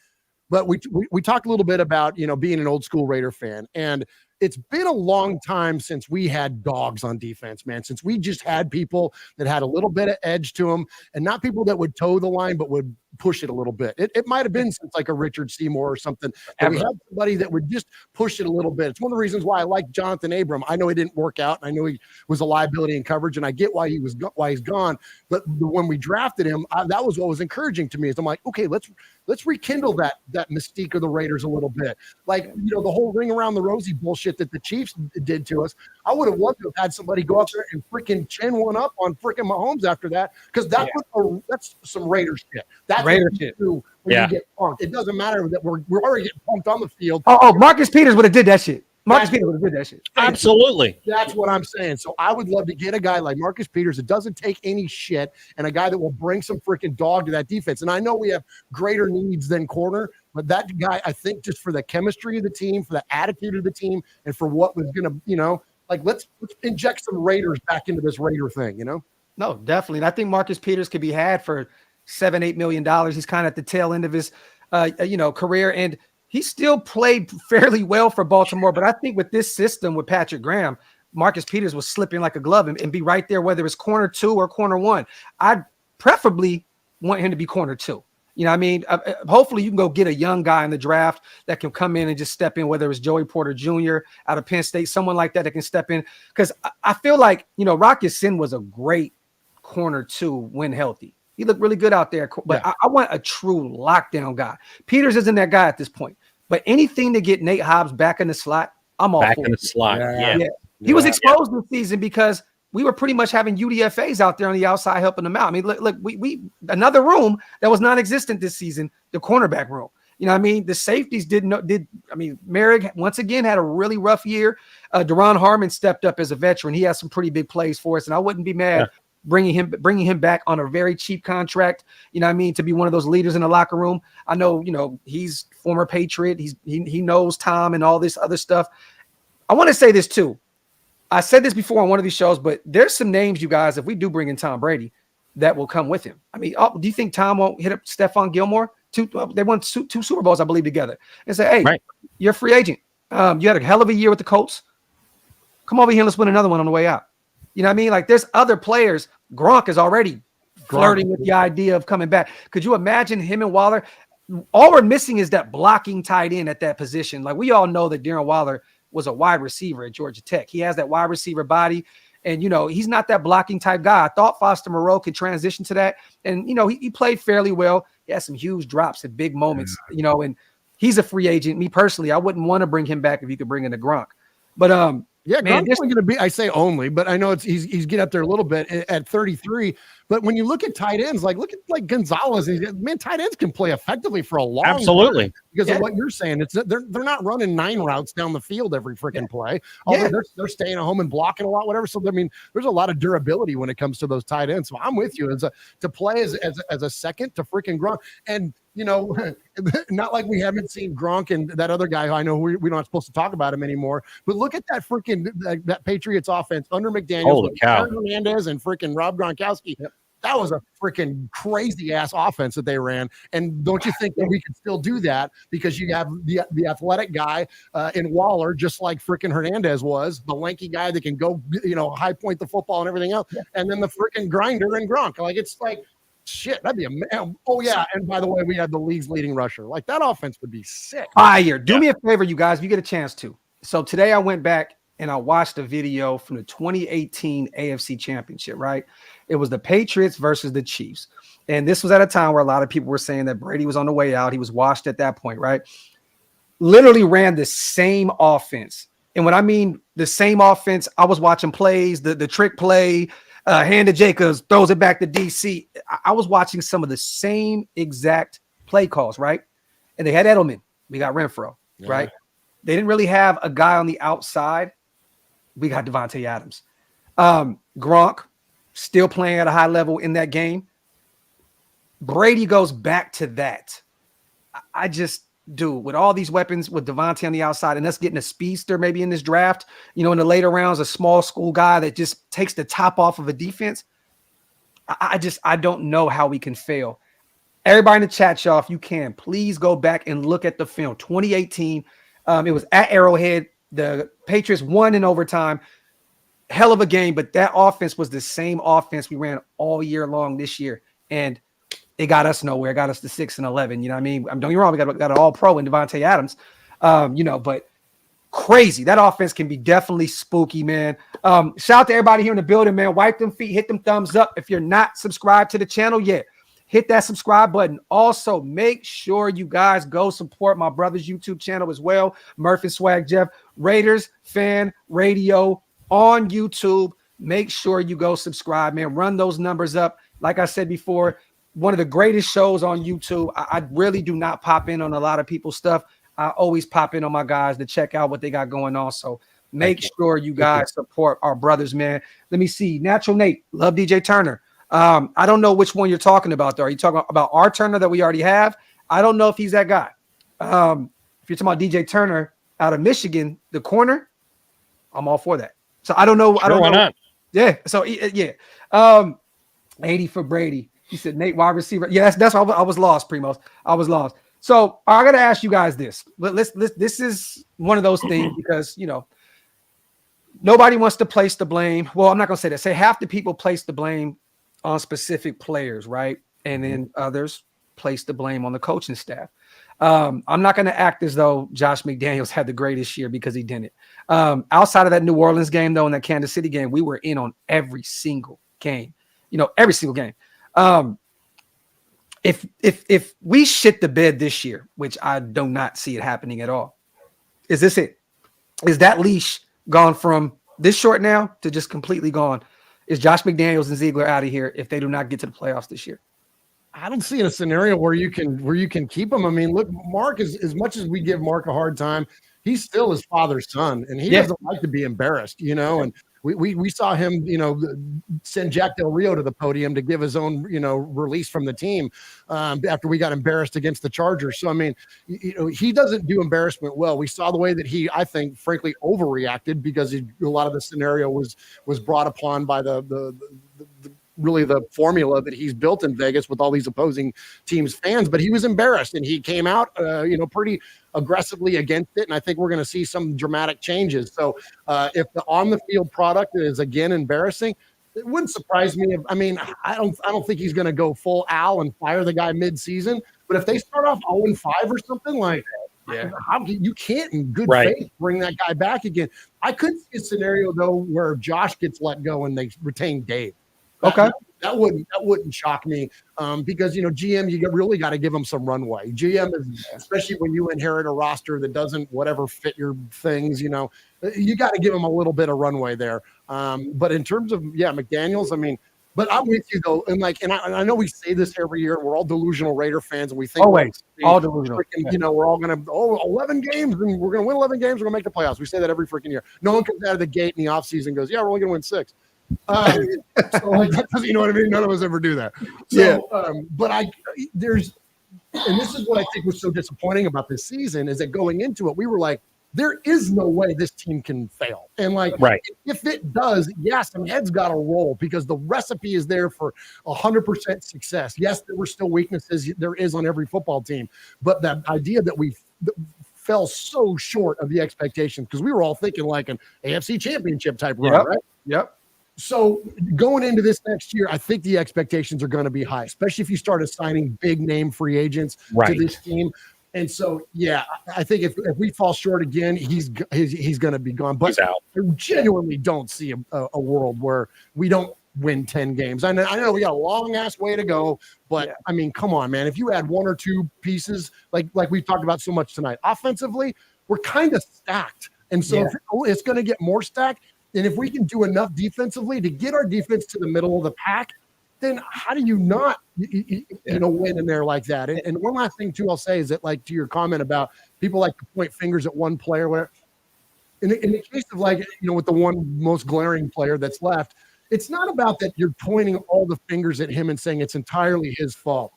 but we talked a little bit about being an old school Raider fan, and it's been a long time since we had dogs on defense, man, since we just had people that had a little bit of edge to them, and not people that would toe the line, but would push it a little bit. It might have been since like a Richard Seymour or something. And we had somebody that would just push it a little bit. It's one of the reasons why I like Jonathan Abram. I know he didn't work out, and I know he was a liability in coverage, and I get why he's gone. But when we drafted him, that was what was encouraging to me. Is I'm like, okay, let's rekindle that mystique of the Raiders a little bit. Like the whole ring around the rosy bullshit that the Chiefs did to us. I would have loved to have had somebody go out there and freaking chin one up on freaking Mahomes after that, because that's some Raiders shit. That's Raider shit. When you get punked. It doesn't matter that we're already getting punked on the field. Oh, Marcus Peters would have did that shit. Marcus Peters would have did that shit. Absolutely. That's what I'm saying. So I would love to get a guy like Marcus Peters that doesn't take any shit, and a guy that will bring some freaking dog to that defense. And I know we have greater needs than corner, but that guy, I think, just for the chemistry of the team, for the attitude of the team, and for what was going to, let's inject some Raiders back into this Raider thing, No, definitely. And I think Marcus Peters could be had for $7-8 million. He's kind of at the tail end of his, career, and he still played fairly well for Baltimore. But I think with this system with Patrick Graham, Marcus Peters was slipping like a glove and be right there, whether it's corner 2 or corner 1. I'd preferably want him to be corner 2. You know what I mean? Hopefully you can go get a young guy in the draft that can come in and just step in, whether it's Joey Porter Jr. out of Penn State, someone like that can step in. Because I feel like, Rock Ya-Sin was a great corner 2 when healthy. He looked really good out there, but I want a true lockdown guy. Peters isn't that guy at this point, but anything to get Nate Hobbs back in the slot, I'm all for it. Back in the slot, yeah. He was exposed this season because we were pretty much having UDFAs out there on the outside helping them out. I mean, look, we another room that was non-existent this season, the cornerback room. You know what I mean? The safeties Merrick once again had a really rough year. Deron Harmon stepped up as a veteran. He has some pretty big plays for us, and I wouldn't be mad bringing him back on a very cheap contract, to be one of those leaders in the locker room. I know, he's former Patriot. He knows Tom and all this other stuff. I want to say this too. I said this before on one of these shows, but there's some names, you guys, if we do bring in Tom Brady, that will come with him. I mean, do you think Tom won't hit up Stephon Gilmore? They won two Super Bowls, I believe, together. And say, hey, Right. you're a free agent. You had a hell of a year with the Colts. Come over here and let's win another one on the way out. You know what I mean? Like there's other players. Gronk is already flirting with the idea of coming back. Could you imagine him and Waller? All we're missing is that blocking tight end at that position. Like we all know that Darren Waller was a wide receiver at Georgia Tech. He has that wide receiver body. And, you know, he's not that blocking type guy. I thought Foster Moreau could transition to that. And, you know, he played fairly well. He had some huge drops at big moments, you know, and he's a free agent. Me personally, I wouldn't want to bring him back if you could bring in a Gronk. But, yeah, man, Gronk's only going to be, I say only, but I know he's getting up there a little bit at 33. But when you look at tight ends, look at Gonzalez, man, tight ends can play effectively for a long time because of what you're saying. It's they're not running 9 routes down the field every freaking play. Although they're staying at home and blocking a lot, whatever. So I mean, there's a lot of durability when it comes to those tight ends. So I'm with you to play as a second to freaking Gronk. And you know, not like we haven't seen Gronk and that other guy who I know we're not supposed to talk about him anymore. But look at that freaking that Patriots offense under McDaniels. Holy cow. Hernandez and freaking Rob Gronkowski. Yep. That was a freaking crazy ass offense that they ran. And don't you think that we can still do that because you have the athletic guy in Waller, just like freaking Hernandez was, the lanky guy that can go, you know, high point the football and everything else. Yeah. And then the freaking grinder and Gronk. Like, it's like, shit, that'd be a oh yeah. And by the way, we had the league's leading rusher. Like that offense would be sick. Fire. Do me a favor, you guys, if you get a chance to. So today I went back and I watched a video from the 2018 AFC Championship, right? It was the Patriots versus the Chiefs. And this was at a time where a lot of people were saying that Brady was on the way out. He was washed at that point, right? Literally ran the same offense. And when I mean the same offense, I was watching plays, the trick play, hand to Jacobs, throws it back to DC. I was watching some of the same exact play calls, right? And they had Edelman. We got Renfro, right? They didn't really have a guy on the outside. We got Devontae Adams. Gronk still playing at a high level in that game. Brady goes back to that. I just do with all these weapons with Devontae on the outside and us getting a speedster maybe in this draft, you know, in the later rounds, a small school guy that just takes the top off of a defense. I don't know how we can fail. Everybody in the chat, y'all, if you can, please go back and look at the film. 2018, it was at Arrowhead. The Patriots won in overtime. Hell of a game, but that offense was the same offense we ran all year long this year, and it got us nowhere. It got us to 6-11. You know what I mean? Don't get me wrong, we got an all-pro in Devontae Adams, you know, but crazy. That offense can be definitely spooky, man. Shout out to everybody here in the building, man. Wipe them feet, hit them thumbs up. If you're not subscribed to the channel yet, hit that subscribe button. Also, make sure you guys go support my brother's YouTube channel as well, Murf and Swag Jeff, Raiders Fan Radio on YouTube. Make sure you go subscribe, man. Run those numbers up. Like I said before, one of the greatest shows on YouTube. I really do not pop in on a lot of people's stuff. I always pop in on my guys to check out what they got going on. So make sure you guys support our brothers, man. Let me see. Natural Nate, love DJ Turner. I don't know which one you're talking about, though. Are you talking about our Turner that we already have? I don't know if he's that guy. If you're talking about DJ Turner out of Michigan, the corner, I'm all for that. So I don't know. Sure, I don't know. Why not? Yeah. So yeah. 80 for Brady. He said Nate wide receiver. Yeah, that's why I was lost, Primos. I was lost. So I got to ask you guys this. This is one of those things because, you know, nobody wants to place the blame. Well, I'm not going to say that. Say half the people place the blame on specific players, right? And then others place the blame on the coaching staff. I'm not going to act as though Josh McDaniels had the greatest year because he didn't. Outside of that New Orleans game, though, and that Kansas City game, we were in on every single game. You know, every single game. If we shit the bed this year, which I do not see it happening at all, is this it? Is that leash gone from this short now to just completely gone? Is Josh McDaniels and Ziegler out of here if they do not get to the playoffs this year? I don't see a scenario where you can keep him. I mean, look, Mark is, as much as we give Mark a hard time, he's still his father's son, and he doesn't like to be embarrassed, you know. And we saw him, you know, send Jack Del Rio to the podium to give his own, you know, release from the team after we got embarrassed against the Chargers. So I mean, you know, he doesn't do embarrassment well. We saw the way that he, I think, frankly, overreacted because a lot of the scenario was brought upon by the really the formula that he's built in Vegas with all these opposing teams' fans. But he was embarrassed, and he came out, pretty aggressively against it. And I think we're going to see some dramatic changes. So if the on-the-field product is again embarrassing, it wouldn't surprise me. I don't think he's going to go full Al and fire the guy mid-season. But if they start off 0-5 or something like that, yeah, you can't in good faith bring that guy back again. I could see a scenario though where Josh gets let go and they retain Dave. That wouldn't shock me because GM, you really got to give them some runway. GM is, especially when you inherit a roster that doesn't fit your things, you got to give them a little bit of runway there. But in terms of McDaniels, but I'm with you though, and I know we say this every year. We're all delusional Raider fans, and we think always all delusional. We're all gonna 11 games, and we're gonna win 11 games. We're gonna make the playoffs. We say that every freaking year. No one comes out of the gate in the offseason and goes, "Yeah, we're only gonna win 6." So you know what I mean? None of us ever do that. So, but there's, and this is what I think was so disappointing about this season is that going into it, we were like, there is no way this team can fail. And if it does, yes, some heads got to roll because the recipe is there for 100% success. Yes, there were still weaknesses. There is on every football team. But that idea that we fell so short of the expectations because we were all thinking like an AFC championship type run, right? Yep. So going into this next year, I think the expectations are going to be high, especially if you start assigning big name free agents to this team. And so, I think if we fall short again, he's going to be gone. But I genuinely don't see a world where we don't win 10 games. I know we got a long ass way to go, but come on, man. If you add one or two pieces, like we've talked about so much tonight, offensively, we're kind of stacked. And so it's going to get more stacked. And if we can do enough defensively to get our defense to the middle of the pack, then how do you not, win in there like that? And one last thing, too, I'll say is that, to your comment about people like to point fingers at one player, whatever. In the case of, with the one most glaring player that's left, it's not about that you're pointing all the fingers at him and saying it's entirely his fault.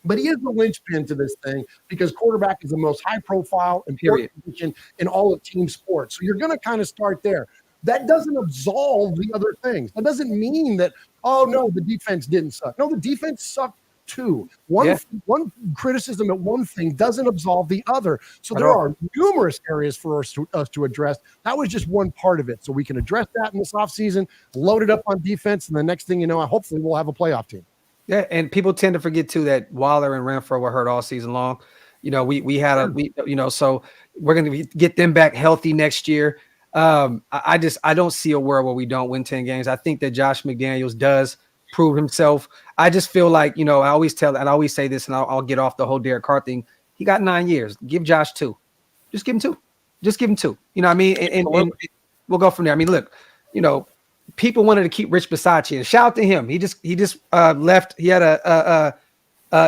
But he is the linchpin to this thing because quarterback is the most high-profile and important position in all of team sports. So you're going to kind of start there. That doesn't absolve the other things. That doesn't mean that, oh, no, the defense didn't suck. No, the defense sucked too. One criticism at one thing doesn't absolve the other. So there are numerous areas for us to address. That was just one part of it. So we can address that in this offseason, load it up on defense, and the next thing you know, hopefully we'll have a playoff team. Yeah, and people tend to forget, too, that Waller and Renfro were hurt all season long. We had so we're going to get them back healthy next year. I don't see a world where we don't win 10 games. I think that Josh McDaniels does prove himself. I just feel like, I always say this, and I'll get off the whole Derek Carr thing. He got 9 years. Give Josh 2. Just give him 2. Just give him 2. You know what I mean? And we'll go from there. I mean, look, people wanted to keep Rich Bisaccia, and shout out to him. He just left. He had a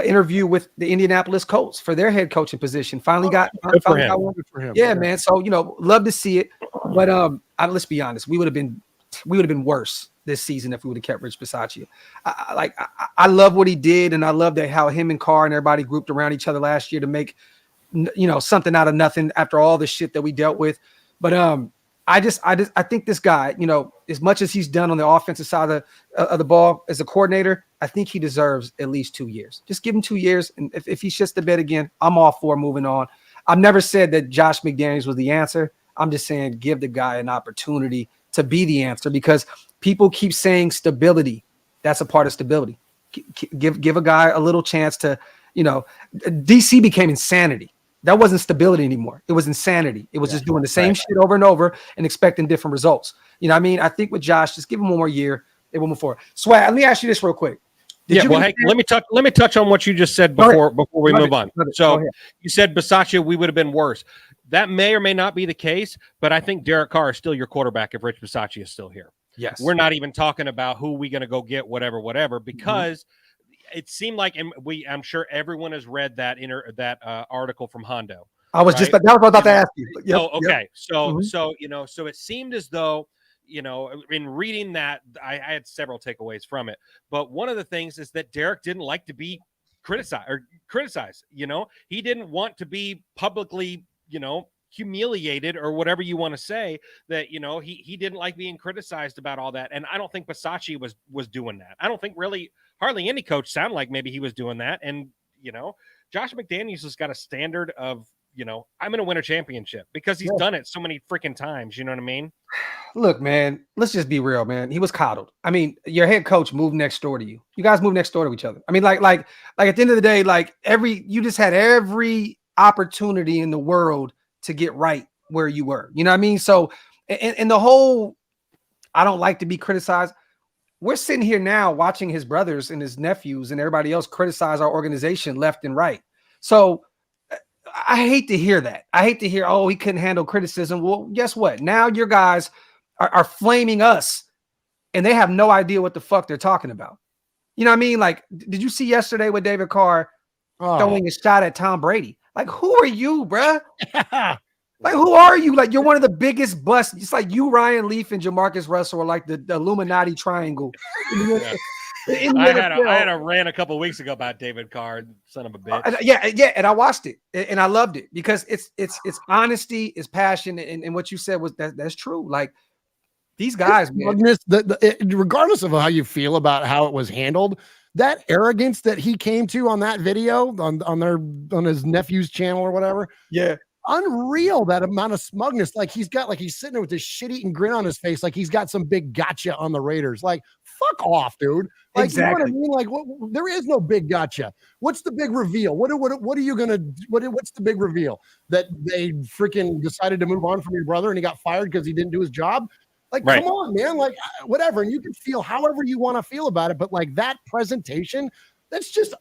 interview with the Indianapolis Colts for their head coaching position. Finally got one for him. Yeah, man. So love to see it. But let's be honest, we would have been worse this season if we would have kept Rich Bisaccia. I love what he did, and I love that how him and Carr and everybody grouped around each other last year to make something out of nothing after all the shit that we dealt with. But I think this guy, as much as he's done on the offensive side of the ball as a coordinator, I think he deserves at least 2 years. Just give him 2 years, and if he shits the bed again, I'm all for moving on. I've never said that Josh McDaniels was the answer. I'm just saying give the guy an opportunity to be the answer because people keep saying stability. That's a part of stability. Give a guy a little chance to, DC became insanity. That wasn't stability anymore. It was insanity. It was just doing the same shit over and over and expecting different results. You know what I mean? I think with Josh, just give him one more year. They will move forward. Swag, let me ask you this real quick. Hey, let me touch on what you just said before we move on. So you said Bisaccia, we would have been worse. That may or may not be the case, but I think Derek Carr is still your quarterback if Rich Bisaccia is still here. Yes. We're not even talking about who we going to go get, whatever, because it seemed like, and I'm sure everyone has read that article from Hondo. I was just, that was what I was about to ask you. Yep, okay. So it seemed as though, in reading that, I had several takeaways from it. But one of the things is that Derek didn't like to be criticized. He didn't want to be publicly, humiliated or whatever you want to say, that, you know, he didn't like being criticized about all that. And I don't think Bisaccia was doing that. I don't think really hardly any coach sounded like maybe he was doing that. And, you know, Josh McDaniels has got a standard of, you know, I'm going to win a championship because he's done it so many freaking times. You know what I mean? Look, man, let's just be real, man. He was coddled. I mean, your head coach moved next door to you. You guys moved next door to each other. I mean, like at the end of the day, like you just had every opportunity in the world to get right where you were. You know what I mean? So, and the whole, I don't like to be criticized. We're sitting here now watching his brothers and his nephews and everybody else criticize our organization left and right. So I hate to hear that. I hate to hear, oh, he couldn't handle criticism. Well, guess what? Now your guys are flaming us and they have no idea what the fuck they're talking about. You know what I mean? Like, did you see yesterday with David Carr throwing a shot at Tom Brady? Like, who are you, bruh? Like, who are you? Like, you're one of the biggest busts. It's like you, Ryan Leaf, and Jamarcus Russell are like the Illuminati triangle. I had a rant a couple of weeks ago about David Carr, son of a bitch. Yeah, and I watched it and I loved it because it's honesty, it's passion, and what you said was that's true. Like these guys, man. Regardless of how you feel about how it was handled, that arrogance that he came to on that video on his nephew's channel or whatever, unreal. That amount of smugness, like he's sitting there with this shit-eating grin on his face, like he's got some big gotcha on the Raiders. Like, fuck off, dude. Like, exactly. You know what I mean? Like, there is no big gotcha. What's the big reveal? What are you gonna? What's the big reveal? That they freaking decided to move on from your brother and he got fired because he didn't do his job? Like, come on, man. Like, whatever. And you can feel however you want to feel about it, but like that presentation, it's just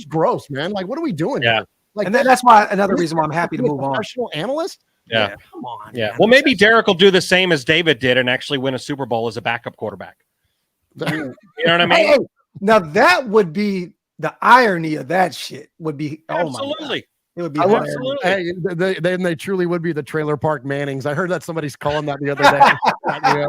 gross, man. Like, what are we doing here? Like, and that's why another reason why I'm happy to move on. Professional analyst? Yeah. Come on. Yeah. Man. Well, maybe Derek will do the same as David did and actually win a Super Bowl as a backup quarterback. You know what I mean? Hey, now that would be the irony of that shit. Would be absolutely. It would be absolutely. Hey, they truly would be the trailer park Mannings. I heard that somebody's calling that the other day.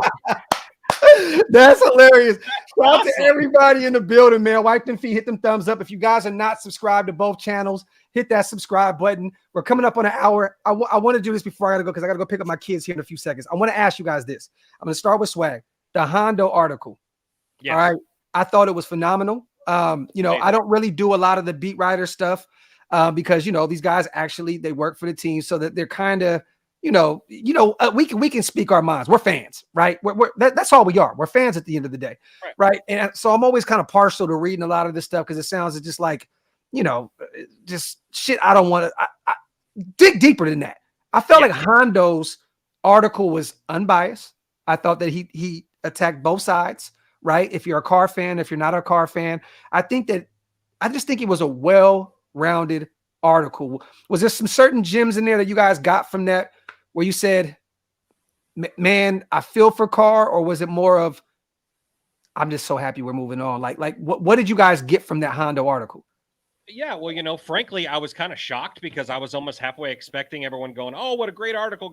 That's hilarious. Shout out to everybody in the building, man. Wipe them feet, hit them thumbs up. If you guys are not subscribed to both channels, hit that subscribe button. We're coming up on an hour. I want to do this before I got to go because I got to go pick up my kids here in a few seconds. I want to ask you guys this. I'm going to start with Swag. The Hondo article. Yes. All right. I thought it was phenomenal. You know, I don't really do a lot of the beat writer stuff because, you know, these guys actually, they work for the team so that they're kind of, we can speak our minds. We're fans, right? That's all we are. We're fans at the end of the day, right? And so I'm always kind of partial to reading a lot of this stuff because it sounds just like, you know, just shit. I don't want to I dig deeper than that. I felt like Hondo's article was unbiased. I thought that he attacked both sides, right? If you're a car fan, if you're not a car fan, I just think it was a well-rounded article. Was there some certain gems in there that you guys got from that where you said, man, I feel for Carr, or was it more of, I'm just so happy we're moving on? Like what did you guys get from that Hondo article? Yeah, well, you know, frankly, I was kind of shocked because I was almost halfway expecting everyone going, oh, what a great article.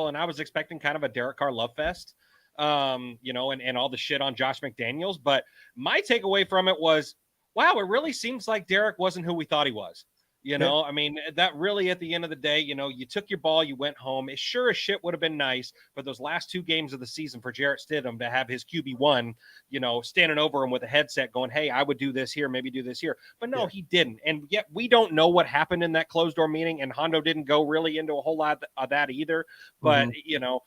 And I was expecting kind of a Derek Carr love fest, you know, and all the shit on Josh McDaniels. But my takeaway from it was, wow, it really seems like Derek wasn't who we thought he was. You know, I mean, that really at the end of the day, you know, you took your ball, you went home. It sure as shit would have been nice for those last 2 games of the season for Jarrett Stidham to have his QB1, you know, standing over him with a headset going, hey, I would do this here, maybe do this here. But no, he didn't. And yet we don't know what happened in that closed door meeting. And Hondo didn't go really into a whole lot of that either. But, you know,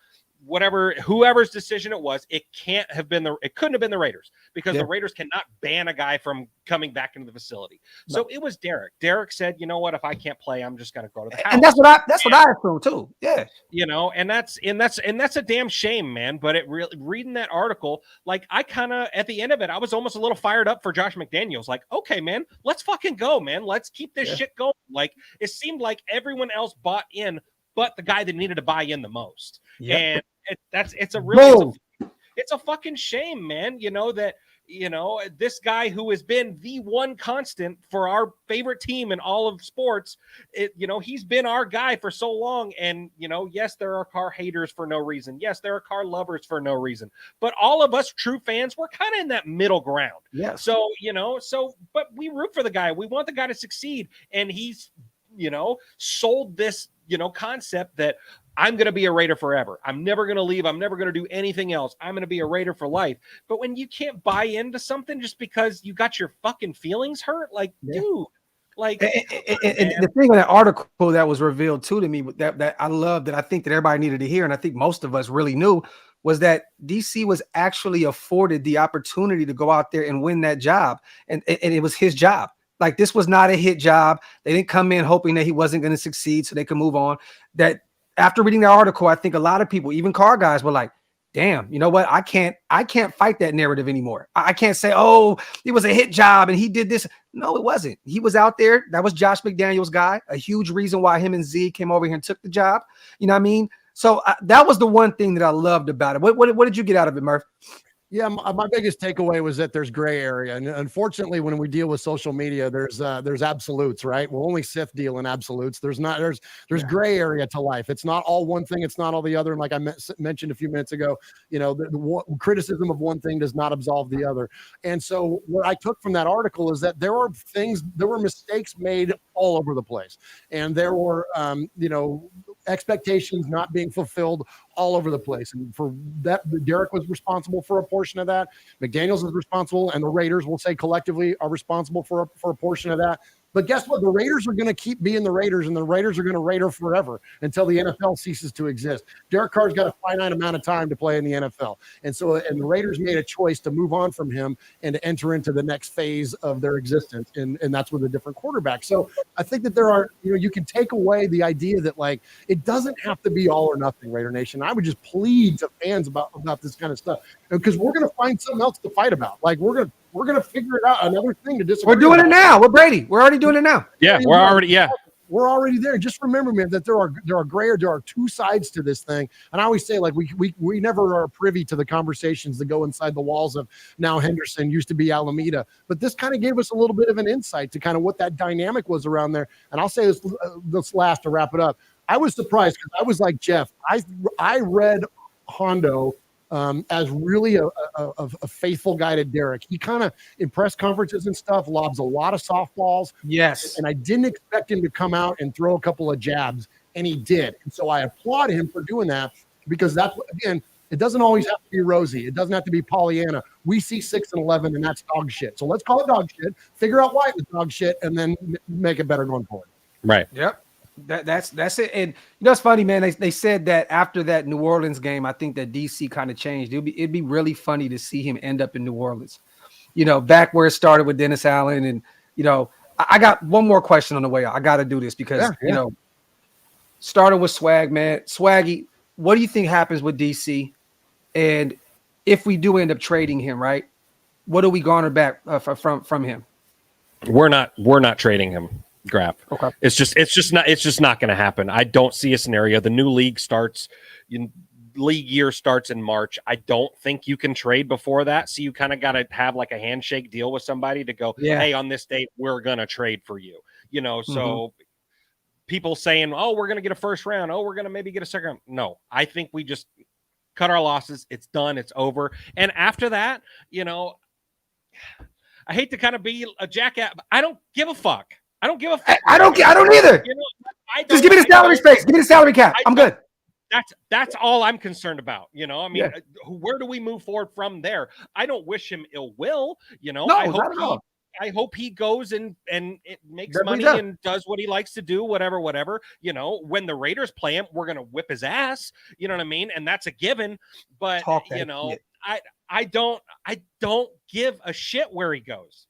whoever's decision it was, it couldn't have been the Raiders because the Raiders cannot ban a guy from coming back into the facility. So it was Derek. Derek said, you know what, if I can't play, I'm just going to go to the house. And that's what I assume too. Yeah. You know, and that's a damn shame, man. But it really, reading that article, like I kind of, at the end of it, I was almost a little fired up for Josh McDaniels. Like, okay, man, let's fucking go, man. Let's keep this shit going. Like it seemed like everyone else bought in, but the guy that needed to buy in the most. And it's a fucking shame, man. You know, that, you know, this guy who has been the one constant for our favorite team in all of sports, you know, he's been our guy for so long. And, you know, yes, there are Carr haters for no reason. Yes, there are Carr lovers for no reason. But all of us true fans, we're kind of in that middle ground. Yeah. So, you know, but we root for the guy. We want the guy to succeed. And he's, you know, sold this, concept that I'm going to be a Raider forever. I'm never going to leave. I'm never going to do anything else. I'm going to be a Raider for life. But when you can't buy into something just because you got your fucking feelings hurt, like, dude, like, and the thing in that article that was revealed to me that I love, that I think that everybody needed to hear, and I think most of us really knew, was that DC was actually afforded the opportunity to go out there and win that job. And it was his job. Like, this was not a hit job. They didn't come in hoping that he wasn't going to succeed so they could move on. That after reading that article, I think a lot of people, even car guys, were like, damn, you know what? I can't fight that narrative anymore. I can't say, oh, it was a hit job and he did this. No, it wasn't. He was out there. That was Josh McDaniels' guy. A huge reason why him and Z came over here and took the job. You know what I mean? So that was the one thing that I loved about it. What did you get out of it, Murf? Yeah, my biggest takeaway was that there's gray area, and unfortunately, when we deal with social media, there's absolutes, right? We'll only Sith deal in absolutes. There's gray area to life. It's not all one thing. It's not all the other. And like I mentioned a few minutes ago, the criticism of one thing does not absolve the other. And so what I took from that article is that there were mistakes made all over the place, and there were expectations not being fulfilled all over the place. And for that, Derek was responsible for a portion of that. McDaniels is responsible, and the Raiders, we'll say collectively, are responsible for a portion of that. But guess what? The Raiders are going to keep being the Raiders, and the Raiders are going to Raider forever until the NFL ceases to exist. Derek Carr's got a finite amount of time to play in the NFL. And the Raiders made a choice to move on from him and to enter into the next phase of their existence. And that's with a different quarterback. So I think that there are, you can take away the idea that, like, it doesn't have to be all or nothing, Raider Nation. I would just plead to fans about this kind of stuff, because we're going to find something else to fight about. Like, we're going to figure it out, another thing to disagree. We're doing it now. We're Brady. We're already doing it now. Yeah, we're already there. Just remember, man, that there are two sides to this thing. And I always say, like, we never are privy to the conversations that go inside the walls of now Henderson, used to be Alameda. But this kind of gave us a little bit of an insight to kind of what that dynamic was around there. And I'll say this last to wrap it up. I was surprised because I was like Jeff. I read Hondo as really a faithful guy to Derek. He kind of, in press conferences and stuff, lobs a lot of softballs. Yes. And I didn't expect him to come out and throw a couple of jabs, and he did. And so I applaud him for doing that, because that's, again, it doesn't always have to be rosy. It doesn't have to be Pollyanna. We see 6 and 11, and that's dog shit. So let's call it dog shit, figure out why it was dog shit, and then make it better going forward. Right. Yep. That's it. And it's funny, man. They said that after that New Orleans game, I think that DC kind of changed. It'd be really funny to see him end up in New Orleans, back where it started with Dennis Allen. And I got one more question on the way out. I got to do this because started with Swag, man. Swaggy, what do you think happens with DC? And if we do end up trading him, right, what do we garner back from him? We're not trading him. Graphk. Okay. It's just not going to happen. I don't see a scenario. The new league year starts in March. I don't think you can trade before that. So you kind of got to have like a handshake deal with somebody to go, hey, on this date, we're going to trade for you. So people saying, oh, we're going to get a first round. Oh, we're going to maybe get a second round. No, I think we just cut our losses. It's done. It's over. And after that, I hate to kind of be a jackass, but I don't give a fuck. I don't give a fuck. I don't either. Just give me the salary space. Give me the salary cap. I'm good. That's all I'm concerned about. Where do we move forward from there? I don't wish him ill will. No, I hope he goes and it makes money and does what he likes to do, whatever. When the Raiders play him, we're gonna whip his ass. You know what I mean? And that's a given. But I don't give a shit where he goes.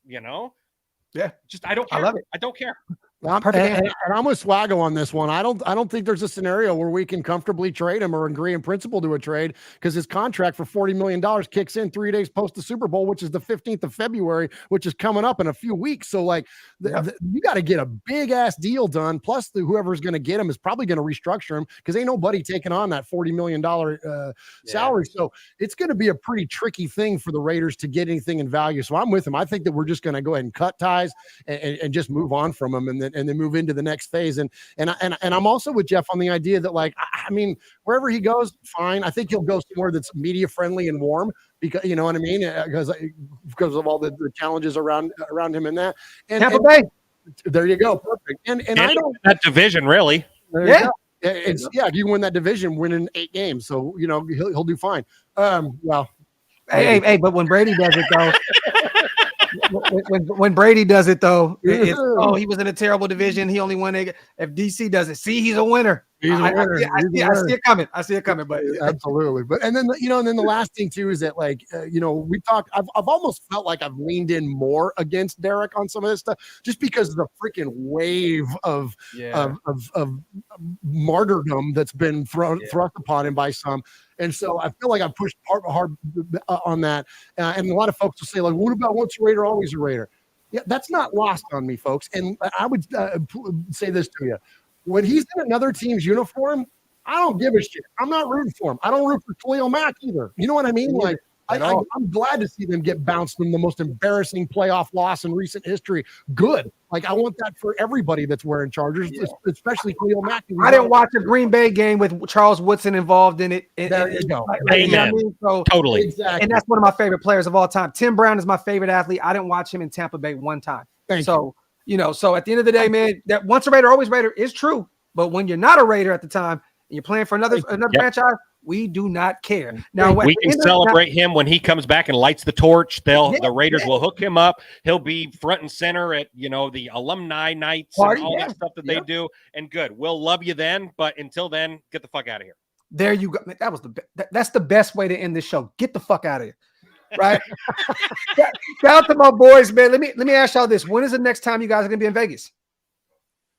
Yeah, I don't care. I love it. I don't care. And I'm with Swaggo on this one. I don't think there's a scenario where we can comfortably trade him or agree in principle to a trade, because his contract for $40 million kicks in 3 days post the Super Bowl, which is the 15th of February, which is coming up in a few weeks. So you got to get a big ass deal done. Plus whoever's going to get him is probably going to restructure him, because ain't nobody taking on that $40 million salary. So it's going to be a pretty tricky thing for the Raiders to get anything in value. So I'm with him. I think that we're just going to go ahead and cut ties and just move on from him, and then move into the next phase. And I'm also with Jeff on the idea that, like, I mean, wherever he goes, fine. I think he'll go somewhere that's media friendly and warm, because you know what I mean, because of all the challenges around him in that. And Tampa Bay. There you go, perfect. And I don't that division really. Yeah. It's if you win that division, winning 8 games, so he'll do fine. Well, hey, but when Brady does it though, when Brady does it though, it's, he was in a terrible division. He only won. If DC does it, see, he's a winner. He's a winner. I see it coming. I see it coming. But absolutely. But and then the last thing too is that we talk. I've almost felt like I've leaned in more against Derek on some of this stuff, just because of the freaking wave of martyrdom that's been thrust upon him by some. And so I feel like I've pushed hard on that. And a lot of folks will say, like, what about once a Raider, always a Raider? Yeah, that's not lost on me, folks. And I would say this to you. When he's in another team's uniform, I don't give a shit. I'm not rooting for him. I don't root for Khalil Mack either. You know what I mean? Like, I'm glad to see them get bounced from the most embarrassing playoff loss in recent history. Good. Like, I want that for everybody that's wearing Chargers, especially Khalil Mack. I didn't watch a Green Bay game with Charles Woodson involved in it. There you go. So, totally. Exactly. And that's one of my favorite players of all time. Tim Brown is my favorite athlete. I didn't watch him in Tampa Bay one time. So at the end of the day, man, that once a Raider, always Raider is true. But when you're not a Raider at the time and you're playing for another franchise, we do not care. Now we can celebrate him when he comes back and lights the torch. The Raiders will hook him up. He'll be front and center at the alumni nights and all that stuff that they do. And good, we'll love you then. But until then, get the fuck out of here. There you go. That was that's the best way to end this show. Get the fuck out of here. Right. Shout out to my boys, man. Let me ask y'all this. When is the next time you guys are gonna be in Vegas?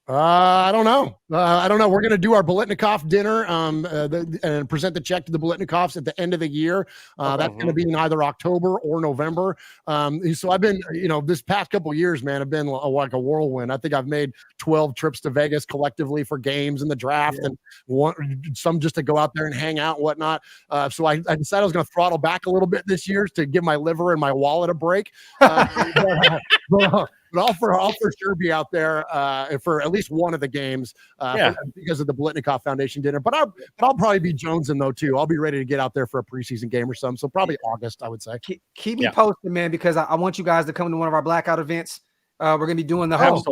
I don't know. We're going to do our Bolitnikoff dinner and present the check to the Bolitnikoffs at the end of the year. That's going to be in either October or November. So I've been, this past couple of years, man, I've been like a whirlwind. I think I've made 12 trips to Vegas collectively for games and the draft and some just to go out there and hang out and whatnot. So I decided I was going to throttle back a little bit this year to give my liver and my wallet a break. But I'll for sure be out there for at least one of the games because of the Bolitnikoff Foundation dinner. But I'll probably be jonesing though too. I'll be ready to get out there for a preseason game or something. So probably August, I would say. Keep me posted, man, because I want you guys to come to one of our blackout events. We're going to be doing the whole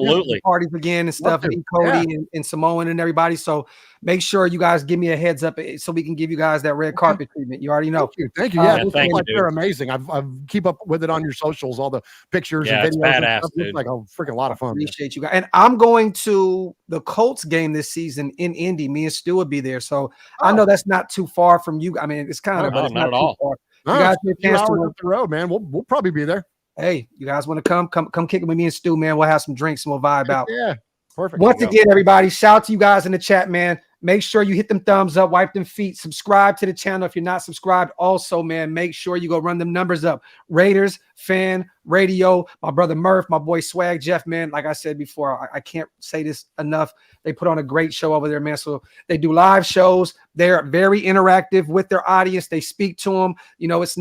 parties again and stuff, and Cody and Samoan and everybody. So make sure you guys give me a heads up so we can give you guys that red carpet treatment. You already know. Thank you. Yeah, they're amazing. I've keep up with it on your socials, all the pictures and videos. Badass, and it's like a freaking lot of fun. Appreciate you guys. And I'm going to the Colts game this season in Indy. Me and Stu will be there. So I know that's not too far from you. I mean, it's kind of not at all. You guys get a chance to up the road, man. We'll probably be there. Hey, you guys want to come kick it with me and Stu, man. We'll have some drinks and we'll vibe out. Yeah, perfect. Once again, everybody, shout out to you guys in the chat, man. Make sure you hit them thumbs up, wipe them feet, subscribe to the channel if you're not subscribed. Also, man, make sure you go run them numbers up. Raiders Fan Radio, my brother Murf, my boy Swag Jeff, man. Like I said before, I can't say this enough. They put on a great show over there, man. So they do live shows. They're very interactive with their audience. They speak to them. It's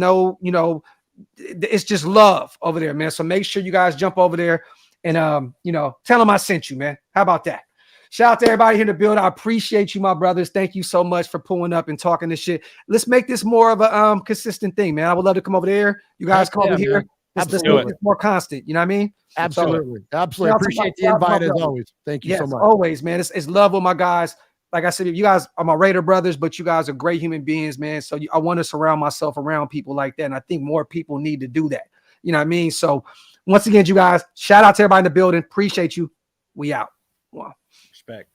it's just love over there, man. So make sure you guys jump over there and tell them I sent you, man. How about that? Shout out to everybody here in the building. I appreciate you, my brothers. Thank you so much for pulling up and talking this shit. Let's make this more of a consistent thing, man. I would love to come over there. You guys come over here. Let's make it more constant. You know what I mean? Absolutely. Absolutely. Appreciate the invite as always. Thank you so much. Always, man. It's love with my guys. Like I said, you guys are my Raider brothers, but you guys are great human beings, man. So I want to surround myself around people like that. And I think more people need to do that. You know what I mean? So once again, you guys, shout out to everybody in the building. Appreciate you. We out. Wow. Respect.